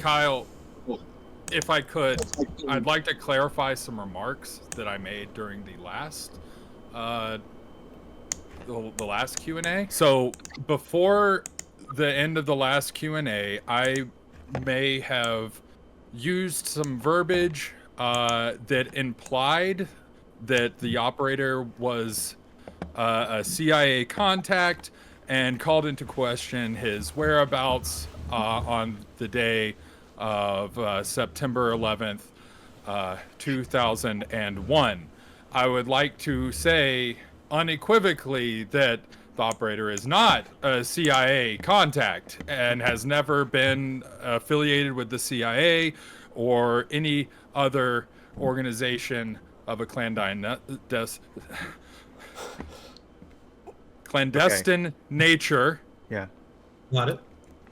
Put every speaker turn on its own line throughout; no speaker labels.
Kyle, if I could, I'd like to clarify some remarks that I made during the last Q&A. So before the end of the last Q&A, I may have used some verbiage that implied that the operator was a CIA contact and called into question his whereabouts on the day of September 11th, 2001. I would like to say unequivocally that the operator is not a CIA contact and has never been affiliated with the CIA or any other organization of a clandestine nature.
Yeah.
Got it.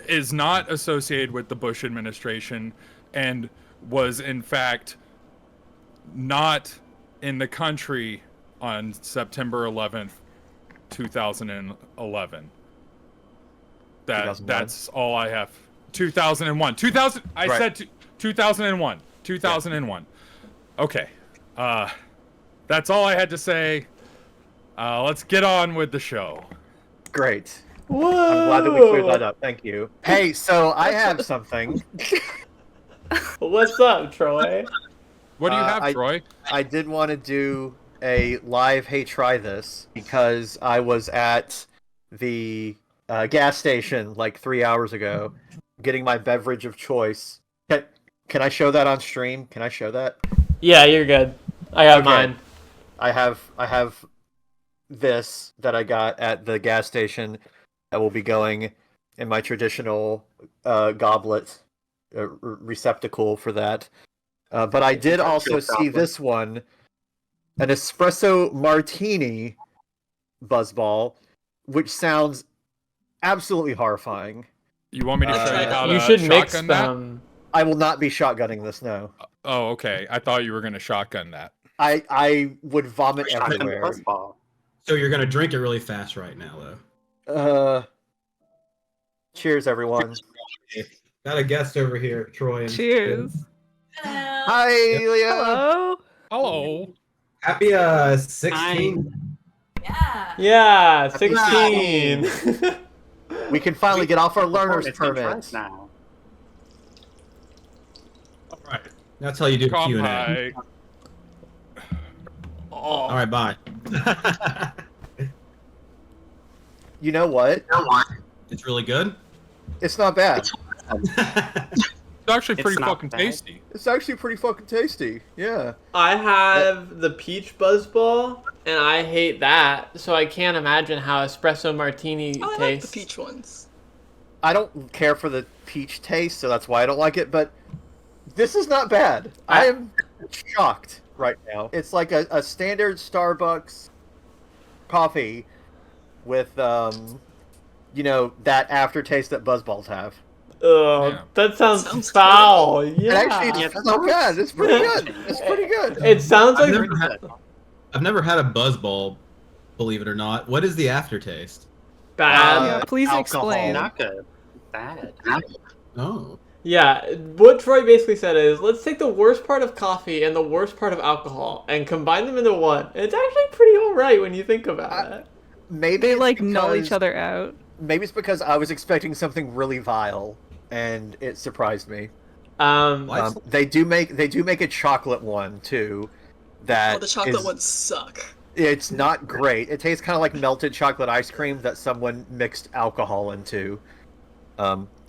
Is not associated with the Bush administration and was in fact not in the country on September 11th, 2011. That's all I have. 2001. 2000. I said 2001. 2001. Okay. That's all I had to say. Let's get on with the show.
Great.
Whoa!
I'm glad that we cleared that up. Thank you. Hey, so I have something.
What's up, Troy?
What do you have, Troy?
I did want to do a live "Hey, try this" because I was at the gas station like 3 hours ago, getting my beverage of choice. Can I show that on stream? Can I show that?
Yeah, you're good. I got mine.
I have this that I got at the gas station that will be going in my traditional goblet receptacle for that. But I did also see this one, an espresso martini buzzball, which sounds absolutely horrifying.
You want me to show you how to
You should mix
shotgun
them.
I will not be shotgunning this, no.
Oh, okay. I thought you were going to shotgun that.
I would vomit everywhere.
So you're gonna drink it really fast right now, though.
Cheers, everyone.
Got a guest over here, Troy.
Cheers.
Hello.
Hi, Leah.
Hello.
Hello.
Happy 16.
Yeah.
Yeah, 16.
We can finally get off our learner's permit.
Now.
All right, that's how you do
Come
Q&A.
by.
All right, bye.
You know what?
It's really good.
It's not bad.
It's actually pretty fucking tasty.
It's actually pretty fucking tasty. Yeah.
I have the peach buzzball, and I hate that, so I can't imagine how espresso martini tastes.
I like the peach ones.
I don't care for the peach taste, so that's why I don't like it, but this is not bad. I am shocked right now. It's like a standard Starbucks coffee with, you know, that aftertaste that buzzballs have.
Oh,
Yeah.
that sounds foul. Yeah.
And actually, it's not bad. It's pretty good. It's pretty good.
It sounds like
I've never had a buzzball, believe it or not. What is the aftertaste?
bad.
Yeah, please
alcohol.
explain.
Not good. Bad.
Oh.
Yeah, what Troy basically said is, let's take the worst part of coffee and the worst part of alcohol and combine them into one. It's actually pretty alright when you think about it.
Maybe
They
it's
like null
because-
each other out.
Maybe it's because I was expecting something really vile, and it surprised me.
What?
They do make a chocolate one too. That
Oh, the chocolate
is-
ones suck.
It's not great. It tastes kind of like melted chocolate ice cream that someone mixed alcohol into.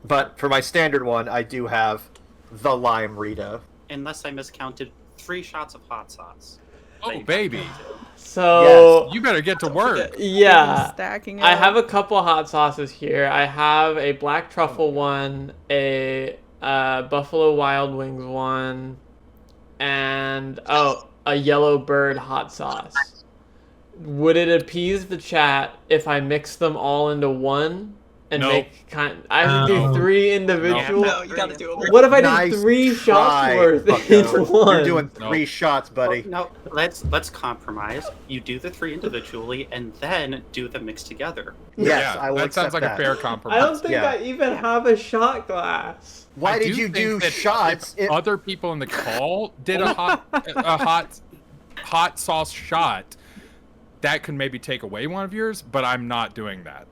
But for my standard one, I do have the lime Rita.
Unless I miscounted 3 shots of hot sauce.
Oh, baby.
So,
You better get to work.
yeah.
Stacking
I
up.
have a couple hot sauces here. I have a black truffle one, a Buffalo Wild Wings one, and a yellow bird hot sauce. Would it appease the chat if I mix them all into one, and
No.
I have to do
No.
3 individual.
No, you gotta do it.
What if I did
Nice
3 shots
try,
worth
Bucko.
each one?
You're doing
No.
3 shots, buddy.
No, let's compromise. You do the 3 individually, and then do them mixed together.
Yes,
Yeah,
I will
that sounds
accept
like
that.
a fair
I
compromise.
don't think
Yeah.
I even have a shot glass.
Why
I
did you
think
do
that
shots?
if other people in the call did a hot sauce shot, that could maybe take away one of yours, but I'm not doing that.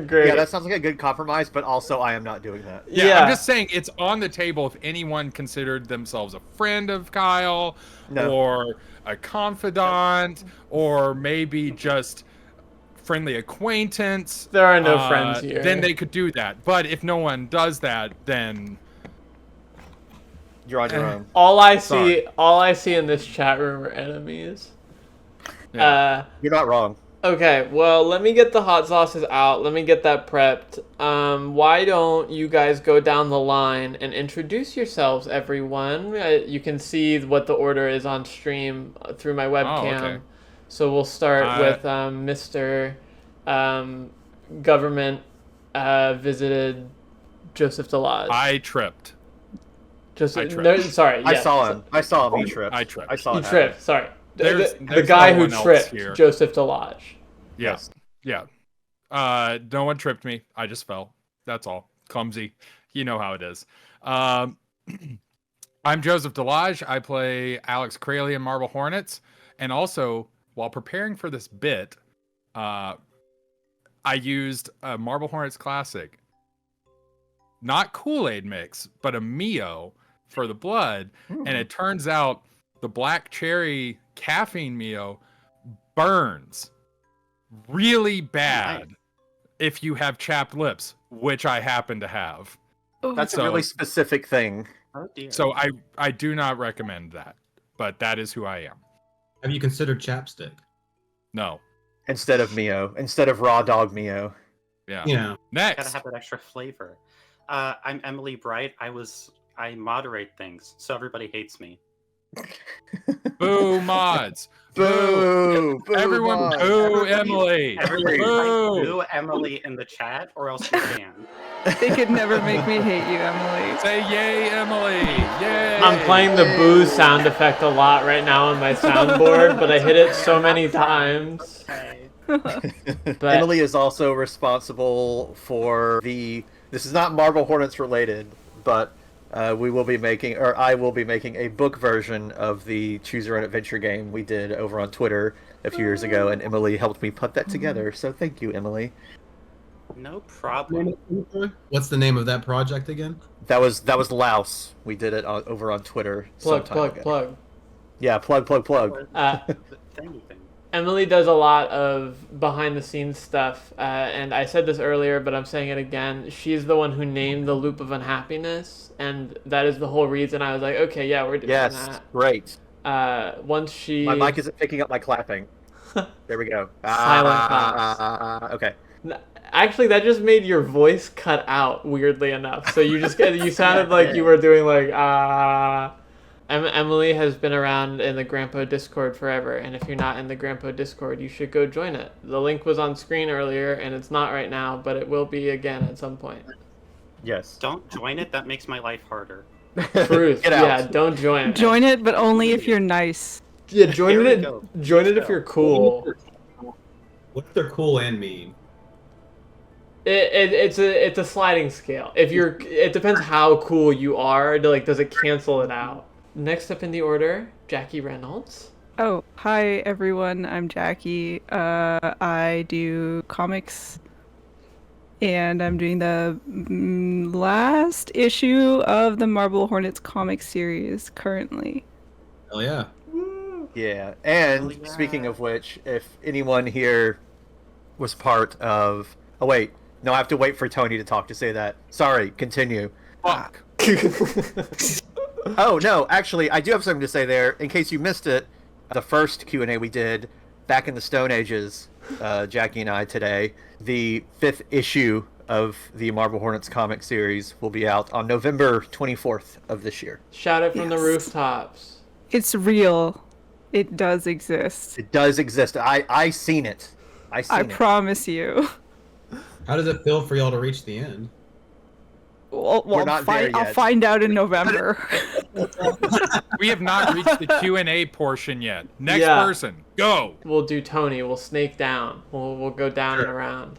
Great.
Yeah, that sounds like a good compromise, but also I am not doing that.
Yeah, I'm just saying it's on the table if anyone considered themselves a friend of Kyle,
No.
or a confidant, or maybe just friendly acquaintance.
There are no friends here.
Then they could do that. But if no one does that, then
You're on your own.
all I
Sorry.
see in this chat room are enemies.
yeah.
You're not wrong.
Okay, well, let me get the hot sauces out. Let me get that prepped. Why don't you guys go down the line and introduce yourselves, everyone? You can see what the order is on stream through my webcam.
okay.
So we'll start with Mr. Government visited Joseph DeLage.
I tripped.
Joseph,
I tripped.
no, sorry,
I
yeah.
saw him. I saw him. He tripped.
I tripped.
I saw
He
it happen.
tripped, sorry. The
There's
guy
no
who
one else
tripped,
here.
Joseph DeLage.
Yes. Yeah. No one tripped me. I just fell. That's all. Clumsy. You know how it is. I'm Joseph DeLage. I play Alex Crayley in Marble Hornets. And also, while preparing for this bit, I used a Marble Hornets classic. Not Kool-Aid mix, but a Mio for the blood. And it turns out the black cherry caffeine Mio burns really bad
Nice.
if you have chapped lips, which I happen to have.
That's
So-
a really specific thing.
Oh dear.
So I do not recommend that, but that is who I am.
Have you considered chapstick?
No.
Instead of Mio. Instead of raw dog Mio.
Yeah.
You know,
Gotta
Next.
have that extra flavor. I'm Emily Bright. I moderate things, so everybody hates me.
Boo mods.
Boo! Boo!
Everyone
Mom.
boo Emily.
Everybody
Boo.
boo Emily in the chat, or else you can.
They could never make me hate you, Emily.
Say yay, Emily. Yay.
I'm playing the boo sound effect a lot right now on my soundboard, but I hit it so many times. But
Emily is also responsible for this is not Marble Hornets related, but we will be making, or I will be making, a book version of the Choose Your Own Adventure game we did over on Twitter a few years ago, and Emily helped me put that together. So thank you, Emily.
No problem.
what's the name of that project again?
That was Louse. We did it over on Twitter.
plug,
sometime ago.
plug.
Yeah, plug.
Anything.
Emily does a lot of behind the scenes stuff, and I said this earlier, but I'm saying it again. She's the one who named the loop of unhappiness, and that is the whole reason I was like, okay, yeah, we're doing
Yes,
that.
great.
Once she
My mic isn't picking up my clapping. There we go.
Silent claps.
Okay.
Actually, that just made your voice cut out weirdly enough. So you sounded like you were doing like Emily has been around in the Grandpa Discord forever, and if you're not in the Grandpa Discord, you should go join it. The link was on screen earlier, and it's not right now, but it will be again at some point.
Yes.
Don't join it. That makes my life harder.
Truth.
Get out.
Yeah, don't join it.
Join it, but only if you're nice.
Yeah, join
Here we
it.
go.
Join it if you're cool.
What if they're cool and mean?
It's a sliding scale. It depends how cool you are. Does it cancel it out? Next up in the order, Jackie Reynolds.
Oh, hi everyone. I'm Jackie. I do comics, and I'm doing the last issue of the Marble Hornets comic series currently.
Hell yeah.
Yeah, and
Oh, yeah.
speaking of which, if anyone here was part of... Oh, wait. No, I have to wait for Tony to talk to say that. Sorry, continue.
Fuck.
Oh, no, actually, I do have something to say there. In case you missed it, the first Q&A we did back in the Stone Ages, Jackie and I today, the 5th issue of the Marble Hornets comic series will be out on November 24th of this year.
Shout it from the
Yes.
rooftops.
It's real. It does exist.
It does exist. I seen it. I
I
seen it.
promise you.
How does it feel for y'all to reach the end?
Well,
We're not there
I'll
yet.
find out in November.
We have not reached the Q&A portion yet. Next
Yeah.
person, go.
We'll do Tony. We'll snake down. We'll go down and
Sure.
around.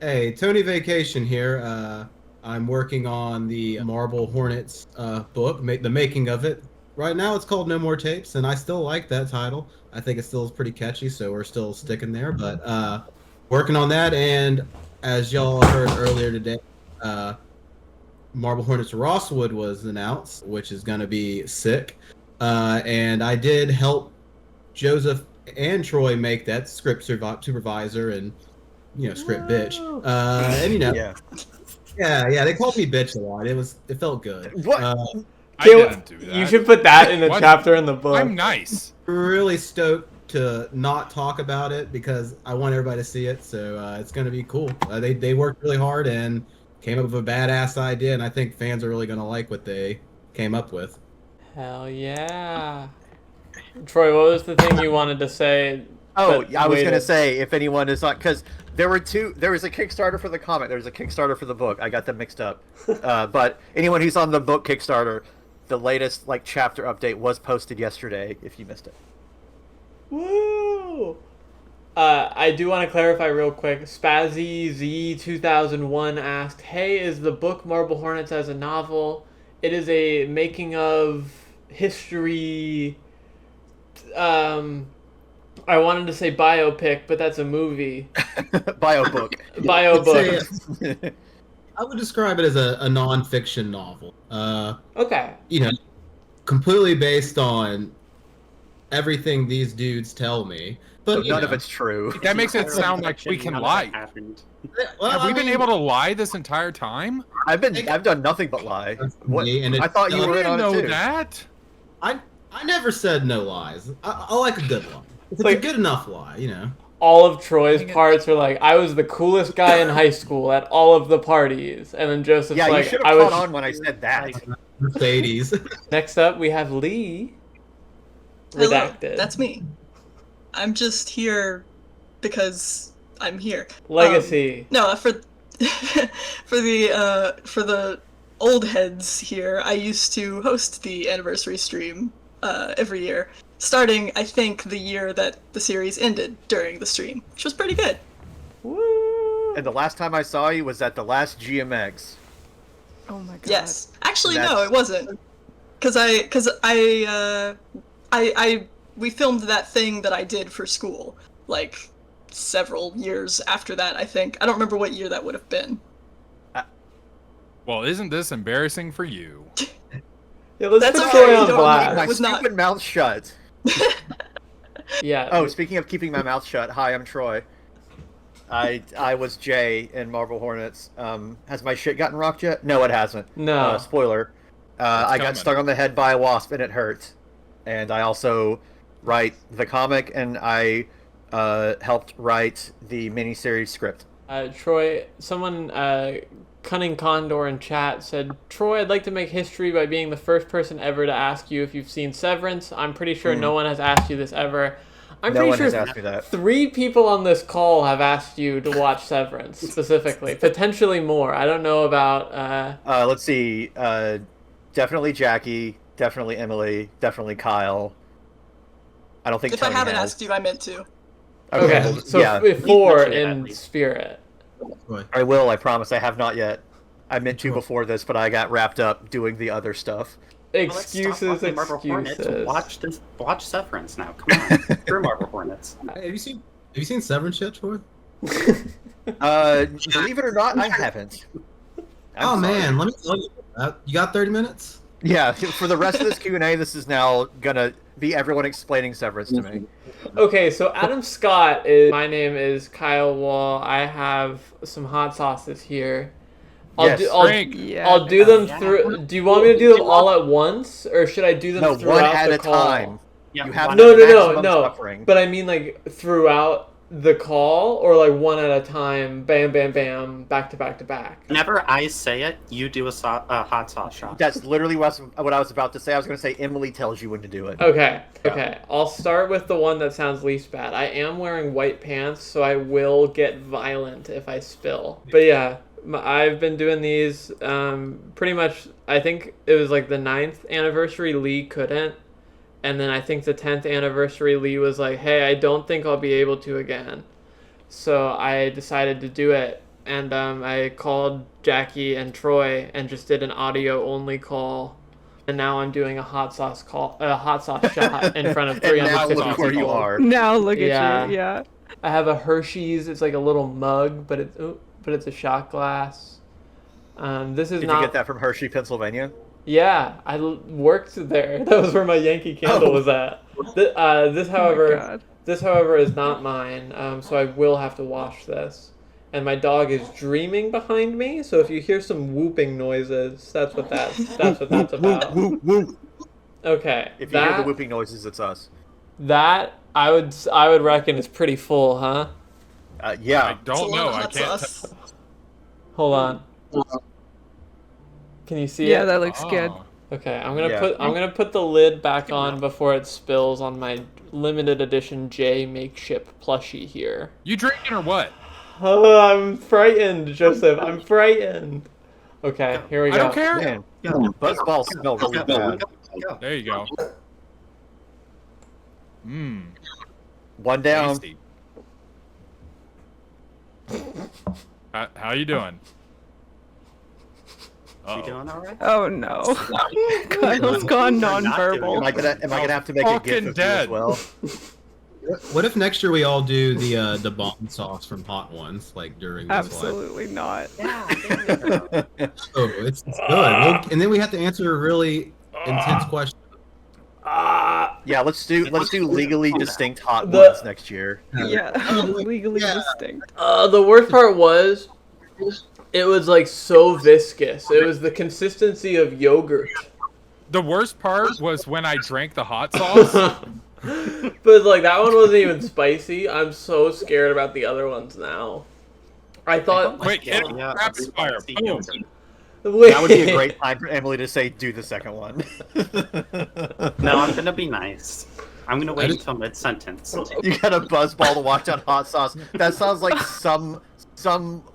Hey, Tony Vacation here. I'm working on the Marble Hornets book, the making of it. Right now it's called No More Tapes, and I still like that title. I think it still is pretty catchy, so we're still sticking there. But working on that, and as y'all heard earlier today, Marble Hornets Rosswood was announced, which is going to be sick. And I did help Joseph and Troy make that script supervisor and, script bitch. And, yeah, they called me bitch a lot. It felt good.
What?
I didn't do that.
You should put that in a
What?
chapter in the book.
I'm nice.
Really stoked to not talk about it because I want everybody to see it. So it's going to be cool. They worked really hard and came up with a badass idea, and I think fans are really going to like what they came up with.
Hell yeah. Troy, what was the thing you wanted to say?
Oh,
but
I was gonna
waited?
say if anyone is not, because there was a Kickstarter for the comic, there was a Kickstarter for the book. I got them mixed up. But anyone who's on the book Kickstarter, the latest chapter update was posted yesterday. If you missed it.
Woo! I do want to clarify real quick. Spazzy Z 2001 asked, "Hey, is the book Marble Hornets as a novel? It is a making of history. I wanted to say biopic, but that's a movie.
Bio book.
Bio book.
I would describe it as a non-fiction novel.
Okay.
Completely based on everything these dudes tell me. But
None of it's true.
That makes it sound like we can
None of
lie.
that happened.
Have we been able to lie this entire time?
I've done nothing but lie. What?
And it's
I thought you
I
were in
didn't
on
know
it too.
that.
I never said no lies. I like a good lie. It's
Like-
a good enough lie,
All of Troy's parts are like, I was the coolest guy in high school at all of the parties. And then Joseph's
Yeah,
like,
you should
I
have
was...
caught on when I said that.
Mercedes.
Next up, we have Lee.
Hello,
Redacted.
that's me. I'm just here because I'm here.
Legacy.
No, for the old heads here, I used to host the anniversary stream every year, starting I think the year that the series ended during the stream, which was pretty good.
Woo!
And the last time I saw you was at the last GMX.
Oh my god.
Yes, actually no,
That's-
it wasn't, because we filmed that thing that I did for school like several years after that. I think I don't remember what year that would have been.
Well, isn't this embarrassing for you?
Yeah, let's
That's
put
okay,
Troy
you
on
don't
blast.
My
was not-
stupid mouth shut.
Yeah.
Oh, speaking of keeping my mouth shut, hi, I'm Troy. I was Jay in Marble Hornets. Has my shit gotten rocked yet? No, it hasn't.
No.
Spoiler. I got
coming.
stung on the head by a wasp and it hurt. And I also write the comic and I helped write the miniseries script.
Troy, someone, Cunning Condor in chat said, Troy, I'd like to make history by being the first person ever to ask you if you've seen Severance. I'm pretty sure no one has asked you this ever. I'm
No
pretty
one
sure
has asked me that.
3 people on this call have asked you to watch Severance, specifically. Potentially more. I don't know about...
Let's see. Definitely Jackie. Definitely Emily. Definitely Kyle. I don't think
If I
Tony
haven't
has.
asked you, I meant to.
Okay,
well,
so
yeah,
4
mentioned it at
in
least.
spirit.
I will. I promise. I have not yet. I meant to before this, but I got wrapped up doing the other stuff.
Well, let's stop
Excuses,
watching Marble Hornets.
excuses.
Watch Severance now. Come on, through Marble Hornets.
Have you seen Severance yet, Troy?
Believe it or not, I haven't. I'm sorry.
Man, let me tell you. You got 30 minutes?
Yeah, for the rest of this Q&A, this is now gonna be everyone explaining Severance to me.
Okay, so Adam Scott is... My name is Kyle Wall. I have some hot sauces here.
Yes.
Frank.
Yeah.
I'll do them
Yeah.
through... Do you want me to do them all at once? Or should I do them
No,
throughout
one at
the
a
call?
time.
Yeah,
You have
one
to-
No,
maximum
no.
suffering.
But I mean, like, throughout the call, or like one at a time, bam, bam, bam, back to back to back?
Whenever I say it, you do a hot sauce shot.
That's literally what I was about to say. I was going to say Emily tells you when to do it.
Okay,
Yeah.
okay. I'll start with the one that sounds least bad. I am wearing white pants, so I will get violent if I spill. But yeah, I've been doing these pretty much, I think it was like the 9th anniversary, Lee couldn't. And then I think the 10th anniversary, Lee was like, hey, I don't think I'll be able to again. So I decided to do it. And I called Jackie and Troy and just did an audio-only call. And now I'm doing a hot sauce shot in front of 350
And now look
people.
where you are.
Now look at you. Yeah.
I have a Hershey's. It's like a little mug, but it's a shot glass. This is
Did
not.
you get that from Hershey, Pennsylvania?
Yeah, I worked there. That was where my Yankee Candle was at. This, however, is not mine. So I will have to wash this. And my dog is dreaming behind me. So if you hear some whooping noises, that's what that's about. Okay.
If you hear the whooping noises, it's us.
That I would reckon is pretty full, huh?
Yeah.
I don't know. I can't.
Hold on. Can you see it?
Yeah, that looks good.
Okay, I'm gonna put the lid back on before it spills on my limited edition J makeshift plushie here.
You drinking or what?
Oh, I'm frightened, Joseph. I'm frightened. Okay, here we go.
I don't care.
Man, buzzballs smell really bad.
There you go. Mmm.
One down.
Tasty. How you doing?
You doing all right?
Oh no. Kyle's gone nonverbal.
Am I gonna have to make a gift of you as well?
What if next year we all do the bomb sauce from Hot Ones, like during this
Absolutely not.
live? Oh, it's good. And then we have to answer a really intense question.
Yeah, let's do legally distinct Hot Ones next year.
Yeah, legally distinct.
The worst part was, it was like so viscous. It was the consistency of yogurt.
The worst part was when I drank the hot sauce.
But like that one wasn't even spicy. I'm so scared about the other ones now. I thought.
Wait, rapid fire. Boom.
Wait.
That would be a great time for Emily to say, "Do the second one."
No, I'm gonna be nice. I'm gonna wait until mid-sentence.
You got a buzzball to watch on hot sauce. That sounds like some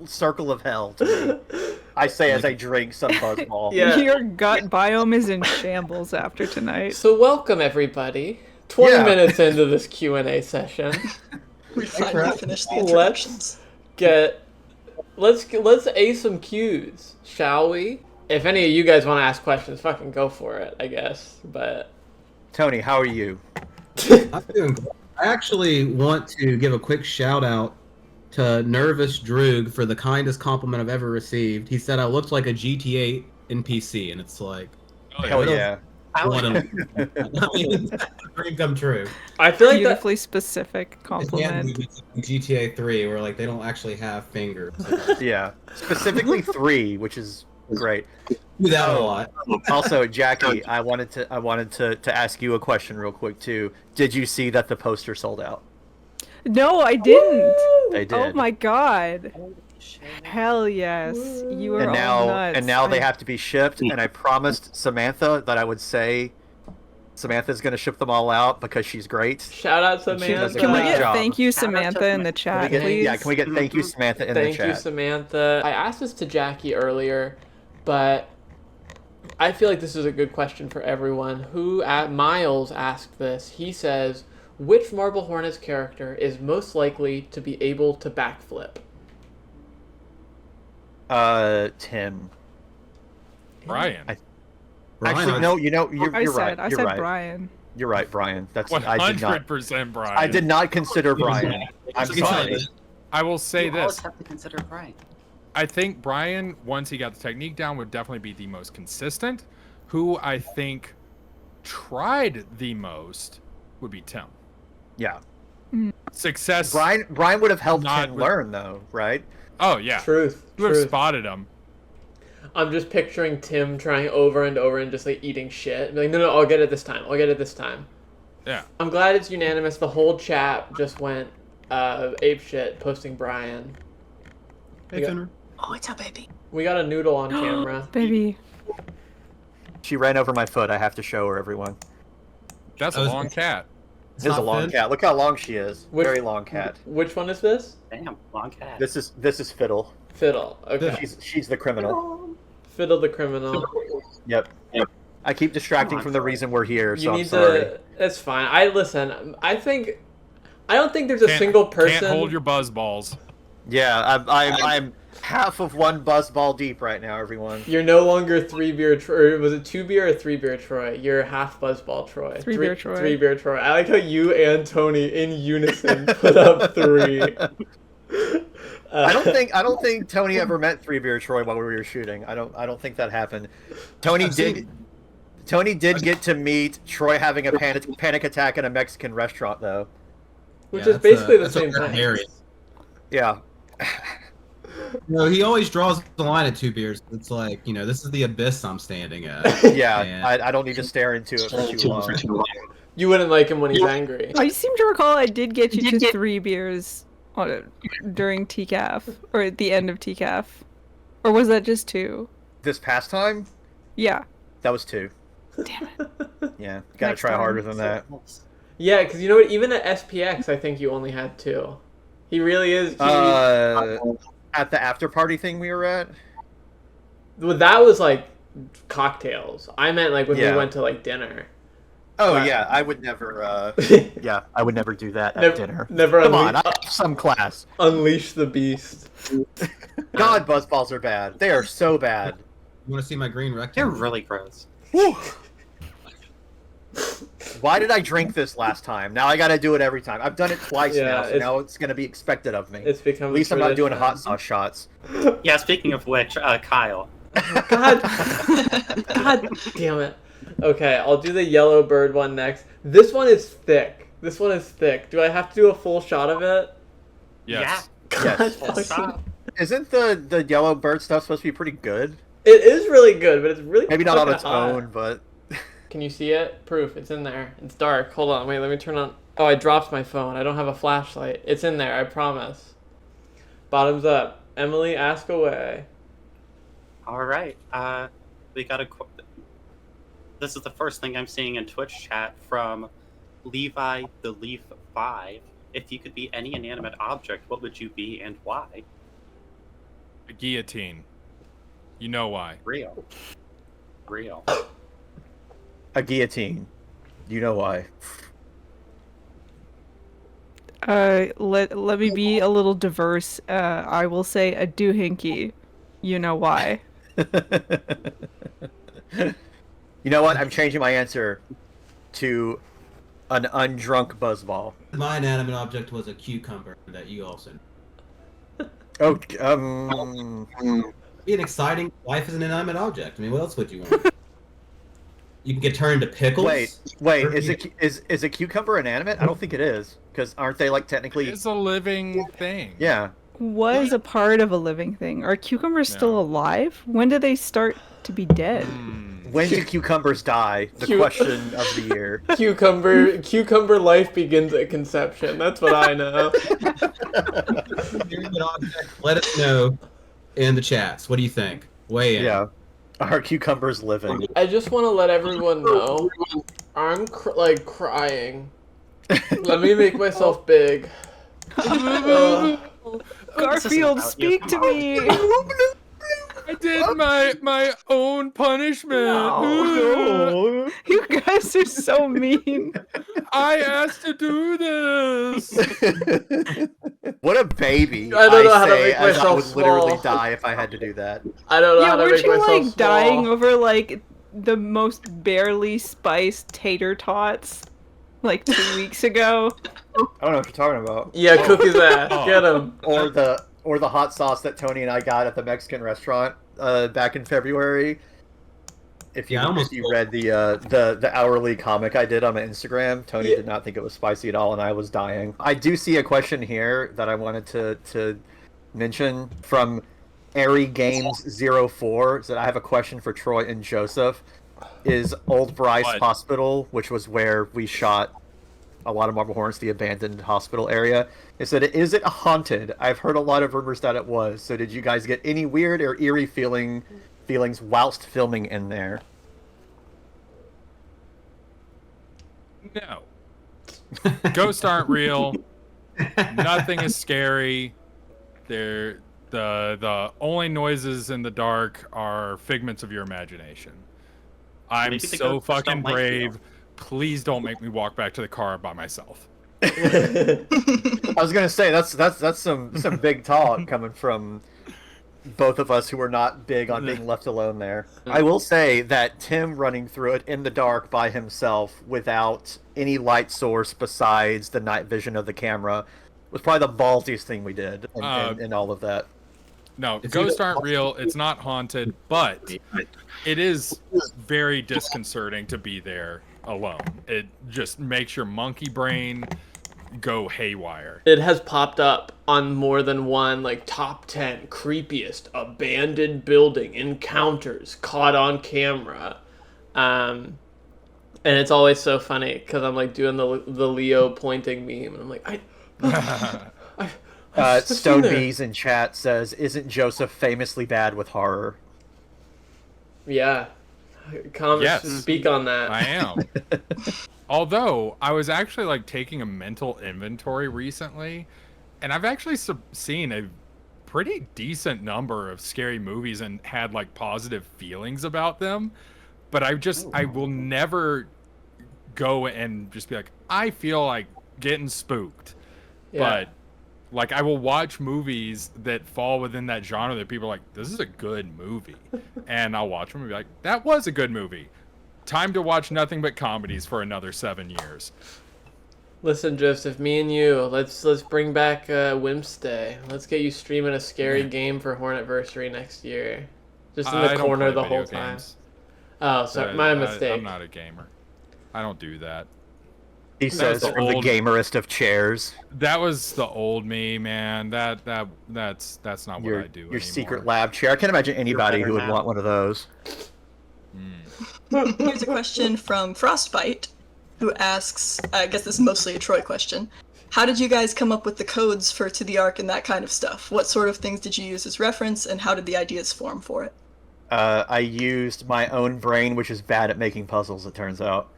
circle of hell to me. I say as I drink some buzzball.
Yeah.
Your gut biome is in shambles after tonight.
So welcome everybody. 20 minutes into this Q&A session.
We finally finished the introductions.
Let's ace some cues, shall we? If any of you guys want to ask questions, fucking go for it, I guess. But
Tony, how are you?
I'm doing great. I actually want to give a quick shout out to Nervous Droog for the kindest compliment I've ever received. He said I looked like a GTA NPC, and it's like,
Hell yeah.
Dream come true.
I feel like
Beautifully specific compliment.
GTA 3, where like they don't actually have fingers.
Yeah. Specifically 3, which is great.
Do that a lot.
Also, Jackie, I wanted to ask you a question real quick too. Did you see that the poster sold out?
No, I didn't.
They did.
Oh my god. Hell yes. You are all nuts.
And now they have to be shipped, and I promised Samantha that I would say Samantha's going to ship them all out because she's great.
Shout out
And she does
Samantha.
a
Can we
great
get
job.
thank you Samantha in the chat, please?
Yeah, can we get thank you Samantha in the chat?
Thank you, Samantha. I asked this to Jackie earlier, but I feel like this is a good question for everyone. Miles asked this. He says, which Marble Hornets character is most likely to be able to backflip?
Tim.
Brian.
Actually, no. You're right.
I
You're
said
right.
Brian.
You're right, Brian. That's
100% Brian.
I did not consider Brian. I'm sorry.
I will say
You always
this.
have to consider Brian.
I think Brian, once he got the technique down, would definitely be the most consistent. Who I think tried the most would be Tim.
Yeah.
Success.
Brian would have helped
Not
him
with-
learn though, right?
Oh yeah.
Truth.
You would have spotted him.
I'm just picturing Tim trying over and over and just like eating shit. And be like, no, I'll get it this time. I'll get it this time.
Yeah.
I'm glad it's unanimous. The whole chat just went apeshit posting Brian.
Hey, Finner.
Oh, what's up, baby?
We got a noodle on camera.
Baby.
She ran over my foot. I have to show her, everyone.
That's a long cat.
This is a long cat. Look how long she is. Very long cat.
Which one is this?
Damn, long cat.
This is Fiddle.
Fiddle. Okay.
She's the criminal.
Fiddle the criminal.
Yep. I keep distracting from the reason we're here, so I'm
to.
sorry.
That's fine. I don't think there's a single person.
Can't hold your buzz balls.
Yeah, I'm half of one buzz ball deep right now, everyone.
You're no longer 3 beer Troy. Was it 2 beer or 3 beer Troy? You're half buzzball Troy.
3 beer Troy.
3 beer Troy. I like how you and Tony in unison put up 3.
I don't think Tony ever met 3 beer Troy while we were shooting. I don't think that happened. Tony did get to meet Troy having a panic attack in a Mexican restaurant though.
Which is basically the same thing.
Yeah.
No, he always draws the line at 2 beers. It's like, this is the abyss I'm standing at.
Yeah,
And
I don't need to stare into it for too long.
You wouldn't like him when he's angry.
I seem to recall I did get you to 3 beers during TCAF, or at the end of TCAF. Or was that just 2?
This past time?
Yeah.
That was 2.
Damn it.
Yeah, gotta
Next
try
time.
harder than that.
Yeah, because you know what? Even at SPX, I think you only had 2. He really is.
At the after party thing we were at?
Well, that was like cocktails. I meant like when we went to like dinner.
Oh yeah, I would never. Yeah, I would never do that at dinner.
Never.
Come on, I have some class.
Unleash the beast.
God, buzzballs are bad. They are so bad.
You want to see my green rectangle?
They're really gross.
Whew. Why did I drink this last time? Now I gotta do it every time. I've done it twice now, so now it's gonna be expected of me.
It's become.
At least I'm not doing hot sauce shots.
Yeah, speaking of which, Kyle.
God damn it. Okay, I'll do the yellow bird one next. This one is thick. Do I have to do a full shot of it?
Yes.
Yeah.
God,
Isn't the yellow bird stuff supposed to be pretty good?
It is really good, but it's really
maybe not on
fucking
its
hot.
own, but.
Can you see it? Proof. It's in there. It's dark. Hold on. Wait, let me turn on. Oh, I dropped my phone. I don't have a flashlight. It's in there. I promise. Bottoms up. Emily, ask away.
All right. We got a. This is the first thing I'm seeing in Twitch chat from Levi the Leaf 5. If you could be any inanimate object, what would you be and why?
A guillotine. You know why.
Real.
A guillotine. You know why.
Let me be a little diverse. I will say a doohickey. You know why.
You know what? I'm changing my answer to an undrunk buzzball.
My inanimate object was a cucumber that you also.
Oh,
Be an exciting life as an inanimate object. I mean, what else would you want? You can get turned into pickles.
Wait. Is a cucumber inanimate? I don't think it is, because aren't they like technically?
It's a living thing.
Yeah.
Was a part of a living thing. Are cucumbers still alive? When do they start to be dead?
When do cucumbers die? The question of the year.
Cucumber life begins at conception. That's what I know.
Let us know in the chats. What do you think? Weigh in.
Yeah. Are cucumbers living?
I just want to let everyone know I'm crying. Let me make myself big.
Garfield, speak to me.
I did my own punishment.
No. You guys are so mean.
I asked to do this.
What a baby!
I don't know how to
say
make
as I
myself
would literally
small.
die if I had to do that.
I don't know
Yeah,
how to
weren't
make
you
myself
like
small.
dying over like the most barely spiced tater tots like 2 weeks ago?
I don't know what you're talking about.
Yeah, cook his ass.
Oh.
Get him.
Or the hot sauce that Tony and I got at the Mexican restaurant back in February. If you read the hourly comic I did on my Instagram, Tony did not think it was spicy at all, and I was dying. I do see a question here that I wanted to mention from Airy Games 04. That I have a question for Troy and Joseph. Is Old Bryce
What?
Hospital, which was where we shot a lot of Marble Hornets, the abandoned hospital area. It said, "Is it haunted? I've heard a lot of rumors that it was. So did you guys get any weird or eerie feelings whilst filming in there?"
No. Ghosts aren't real. Nothing is scary. The only noises in the dark are figments of your imagination. I'm
Maybe the
so
ghosts just
fucking
don't like you.
brave. Please don't make me walk back to the car by myself.
I was gonna say that's some big talk coming from both of us who are not big on being left alone there. I will say that Tim running through it in the dark by himself without any light source besides the night vision of the camera was probably the ballsiest thing we did in all of that.
No,
It's
ghosts
either-
aren't real. It's not haunted, but it is very disconcerting to be there alone. It just makes your monkey brain go haywire.
It has popped up on more than one like top 10 creepiest abandoned building encounters caught on camera. And it's always so funny because I'm like doing the Leo pointing meme and I'm like, I've seen
Stone
there.
Bees in chat says, "Isn't Joseph famously bad with horror?"
Yeah. Comments
Yes.
speak on that.
I am. Although I was actually like taking a mental inventory recently, and I've actually seen a pretty decent number of scary movies and had like positive feelings about them. But I will never go and just be like, I feel like getting spooked.
Yeah.
But like I will watch movies that fall within that genre that people are like, this is a good movie. And I'll watch them and be like, that was a good movie. Time to watch nothing but comedies for another 7 years.
Listen, Joseph, me and you, let's bring back Whimstay. Let's get you streaming a scary game for Hornetversary next year. Just in the
I don't
corner
play
the whole
video
time.
games.
Oh, sorry, my mistake.
I'm not a gamer. I don't do that.
He says,
the
"From the
old-
gamerest of chairs."
That was the old me, man. That's not what
Your
I do
your
anymore.
secret lab chair. I can't imagine anybody
better
who would
now.
want one of those.
Here's a question from Frostbite, who asks, I guess this is mostly a Troy question. How did you guys come up with the codes for To the Ark and that kind of stuff? What sort of things did you use as reference, and how did the ideas form for it?
I used my own brain, which is bad at making puzzles, it turns out.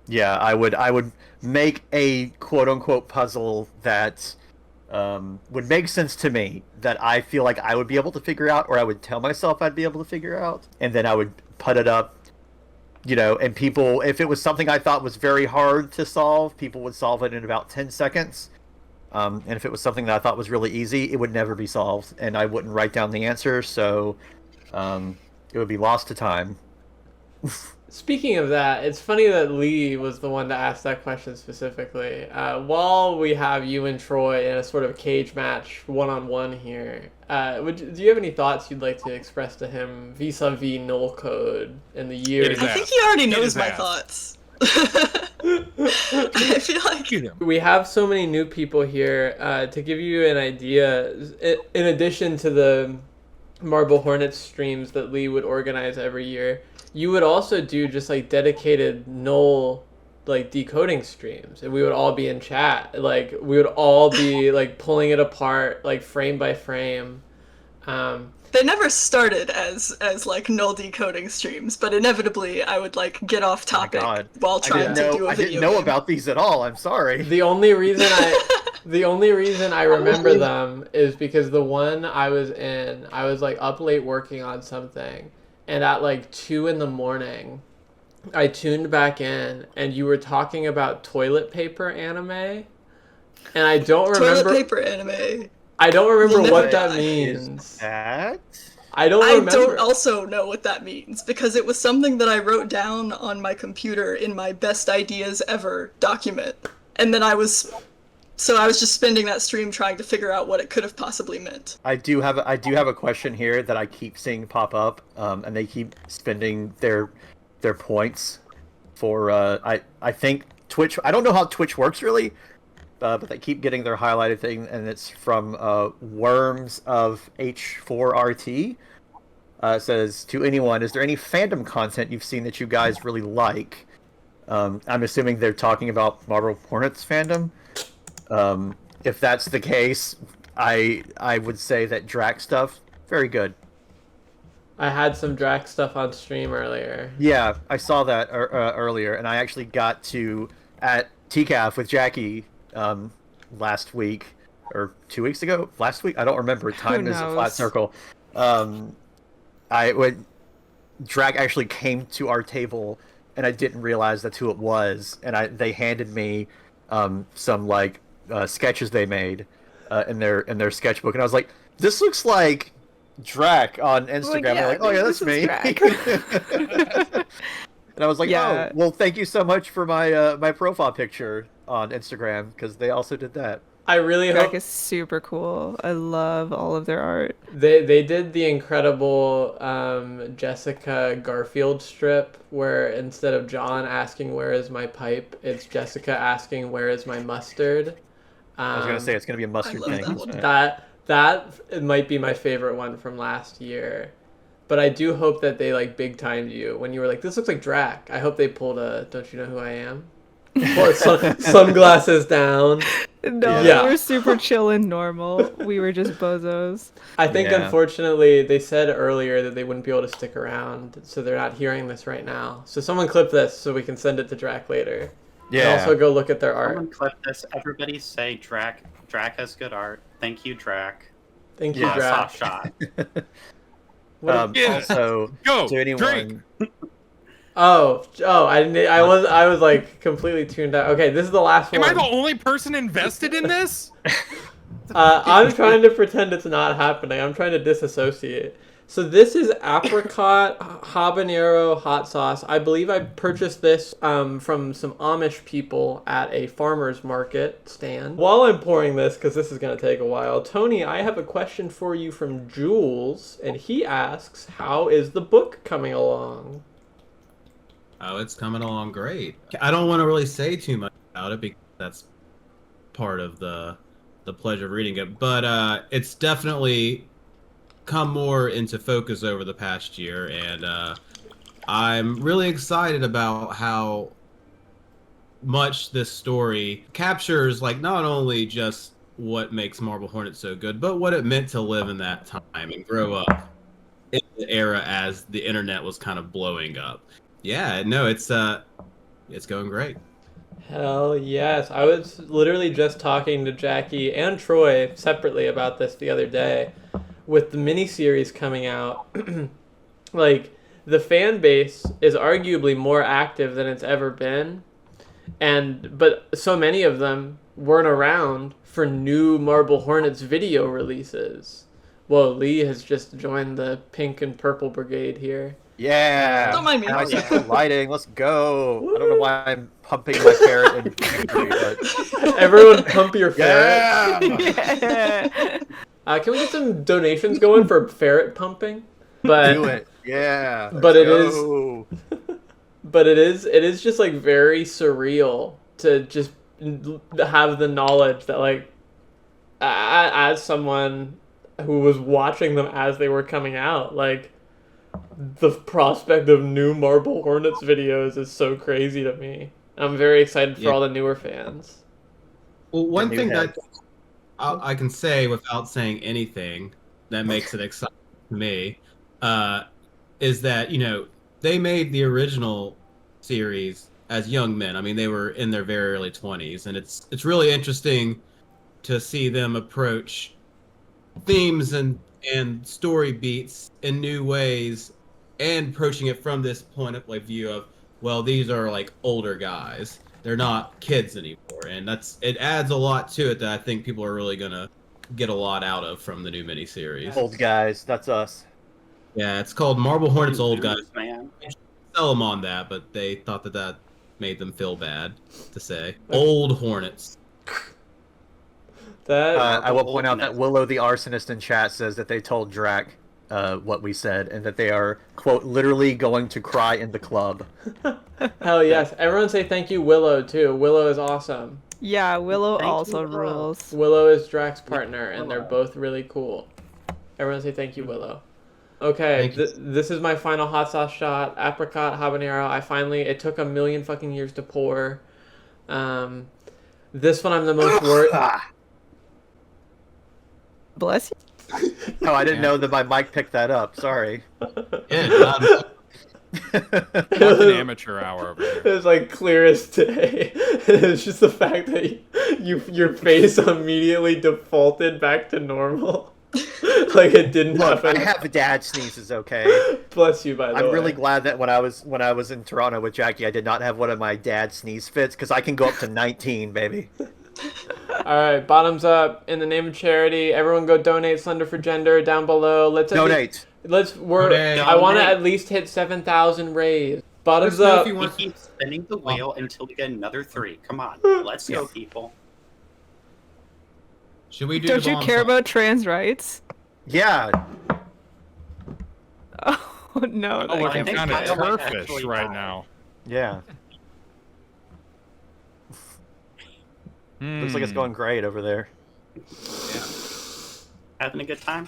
Yeah, I would make a quote-unquote puzzle that would make sense to me, that I feel like I would be able to figure out, or I would tell myself I'd be able to figure out, and then I would put it up, and people, if it was something I thought was very hard to solve, people would solve it in about 10 seconds. And if it was something that I thought was really easy, it would never be solved, and I wouldn't write down the answer, so it would be lost to time.
Speaking of that, it's funny that Lee was the one to ask that question specifically. While we have you and Troy in a sort of cage match one-on-one here, do you have any thoughts you'd like to express to him vis-a-vis null code and the years?
It is
I
ass.
think he already
It
knows
is
my
ass.
thoughts. I feel like
We have so many new people here. To give you an idea, in addition to the Marble Hornets streams that Lee would organize every year, you would also do just like dedicated null like decoding streams, and we would all be in chat. Like we would all be like pulling it apart like frame by frame.
they never started as like null decoding streams, but inevitably I would like get off topic
God.
while trying to do a
I
video
didn't know
game.
about these at all. I'm sorry.
The only reason I remember them is because the one I was in, I was like up late working on something, and at like 2 a.m, I tuned back in, and you were talking about toilet paper anime, and I don't remember.
Toilet paper anime.
I don't remember
You'll
what
never
that
die.
means.
That?
I don't
I
remember.
don't also know what that means because it was something that I wrote down on my computer in my best ideas ever document. And then I was just spending that stream trying to figure out what it could have possibly meant.
I do have a question here that I keep seeing pop up, and they keep spending their points for I think Twitch. I don't know how Twitch works really, but they keep getting their highlighted thing, and it's from Worms of H4RT. It says, to anyone, is there any fandom content you've seen that you guys really like? I'm assuming they're talking about Marble Hornets fandom. If that's the case, I would say that Drac stuff, very good.
I had some Drac stuff on stream earlier.
Yeah, I saw that earlier, and I actually got to at TCAF with Jackie last week or 2 weeks ago. Last week, I don't remember. Time is a flat
knows?
circle. Drac actually came to our table, and I didn't realize that's who it was. And they handed me some like sketches they made in their sketchbook, and I was like, "This looks like Drac on Instagram."
yeah,
They're like, "Oh yeah, that's
this is
me."
Drac.
And I was like,
Yeah.
"Oh, well, thank you so much for my my profile picture on Instagram because they also did that."
I really
Drac
hope
is super cool. I love all of their art.
they did the incredible Jessica Garfield strip where instead of John asking where is my pipe, it's Jessica asking where is my mustard.
I was gonna say it's gonna be a mustard
love
thing.
that one.
That it might be my favorite one from last year. But I do hope that they like big timed you when you were like, this looks like Drac. I hope they pulled a don't you know who I am? Or sunglasses down.
No,
Yeah.
we're super chill and normal. We were just bozos.
I think
Yeah.
unfortunately they said earlier that they wouldn't be able to stick around, so they're not hearing this right now. So someone clip this so we can send it to Drac later.
Yeah.
And also go look at their art.
Someone clip this. Everybody say Drac. Drac has good art. Thank you, Drac.
Thank you,
Yeah.
Drac.
Soft shot.
What
Yeah.
Also,
Go,
to anyone,
drink.
Oh, I didn't. I was like completely tuned out. Okay, this is the last
Am
one.
I the only person invested in this?
I'm trying to pretend it's not happening. I'm trying to disassociate. So this is apricot habanero hot sauce. I believe I purchased this from some Amish people at a farmer's market stand. While I'm pouring this, because this is going to take a while, Tony, I have a question for you from Jules, and he asks, how is the book coming along?
Oh, it's coming along great. I don't want to really say too much about it because that's part of the pleasure of reading it, but it's definitely come more into focus over the past year, and I'm really excited about how much this story captures like not only just what makes Marble Hornets so good, but what it meant to live in that time and grow up in the era as the internet was kind of blowing up. Yeah, no, it's going great.
Hell yes. I was literally just talking to Jackie and Troy separately about this the other day. With the miniseries coming out, like, the fan base is arguably more active than it's ever been. But so many of them weren't around for new Marble Hornets video releases. Well, Lee has just joined the pink and purple brigade here.
yeah.
Don't mind me.
Nice central lighting. Let's go. I don't know why I'm pumping my ferret in victory, but
Everyone pump your ferret.
yeah.
Can we get some donations going for ferret pumping? But
Do it. Yeah.
But
let's
it is-
go.
But it is just like very surreal to just have the knowledge that like as someone who was watching them as they were coming out, like the prospect of new Marble Hornets videos is so crazy to me. I'm very excited for
Yeah.
all the newer fans.
Well, one
new
thing
head.
that I can say without saying anything that makes it exciting to me is that, you know, they made the original series as young men. I mean, they were in their very early 20s, and it's really interesting to see them approach themes and story beats in new ways and approaching it from this point of like view of, well, these are like older guys. They're not kids anymore, and it adds a lot to it that I think people are really gonna get a lot out of from the new miniseries.
Old guys. That's us.
Yeah, it's called Marble Hornets Old Guys.
Man.
Sell them on that, but they thought that made them feel bad to say. Old Hornets.
That
I will point out that Willow the arsonist in chat says that they told Drac what we said, and that they are, quote, literally going to cry in the club.
hell yes. Everyone say thank you, Willow, too. Willow is awesome.
Yeah, Willow
Thank you,
also
Willow.
rules.
Willow is Drac's partner, and they're both really cool. Everyone say thank you, Willow. Okay,
Thank you.
this is my final hot sauce shot. Apricot habanero. It took a million fucking years to pour. This one I'm the most worried.
Bless you.
Oh, I didn't know that my mic picked that up. Sorry.
Yeah,
That's an amateur hour over here.
It's like clear as day. It's just the fact that your face immediately defaulted back to normal. Like it didn't
Look,
happen.
I have dad sneezes, okay?
Bless you, by the way.
I'm really glad that when I was in Toronto with Jackie, I did not have one of my dad sneeze fits because I can go up to 19, baby.
All right, bottoms up. In the name of charity, everyone go donate Slender for Gender down below.
Donate.
Donate.
I want to at least hit 7,000 raised. Bottoms
Let us know
up.
if you
We
want-
keep spinning the wheel until we get another 3. Come on, let's go, people.
Should we do
Don't
the
you
bomb
care
song?
about trans rights?
Yeah.
Oh no,
Oh,
that
we're
I
can't
think
be
kind of
Kyle might
turfish
actually
right
die.
now.
Yeah. Looks like it's going great over there.
Having a good time?